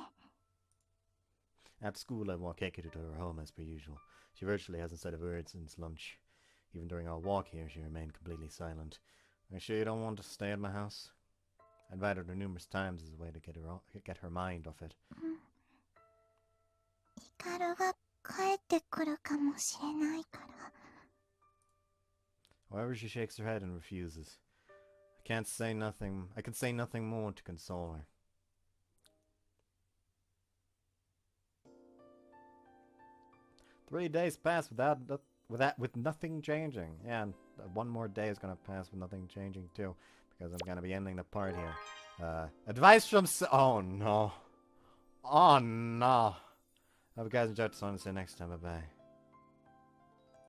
At school, I walk Hekiru to her home as per usual. She virtually hasn't said a word since lunch. Even during our walk here, she remained completely silent. Are you sure you don't want to stay at my house? I invited her numerous times as a way to get her mind off it. ヒカルが帰ってくるかもしれないから。 However, she shakes her head and refuses. I can say nothing more to console her. 3 days pass with nothing changing. Yeah, and one more day is gonna pass with nothing changing too, because I'm gonna be ending the part here. Advice from oh no. Oh no. Hope you guys enjoyed this one. See you next time. Bye bye.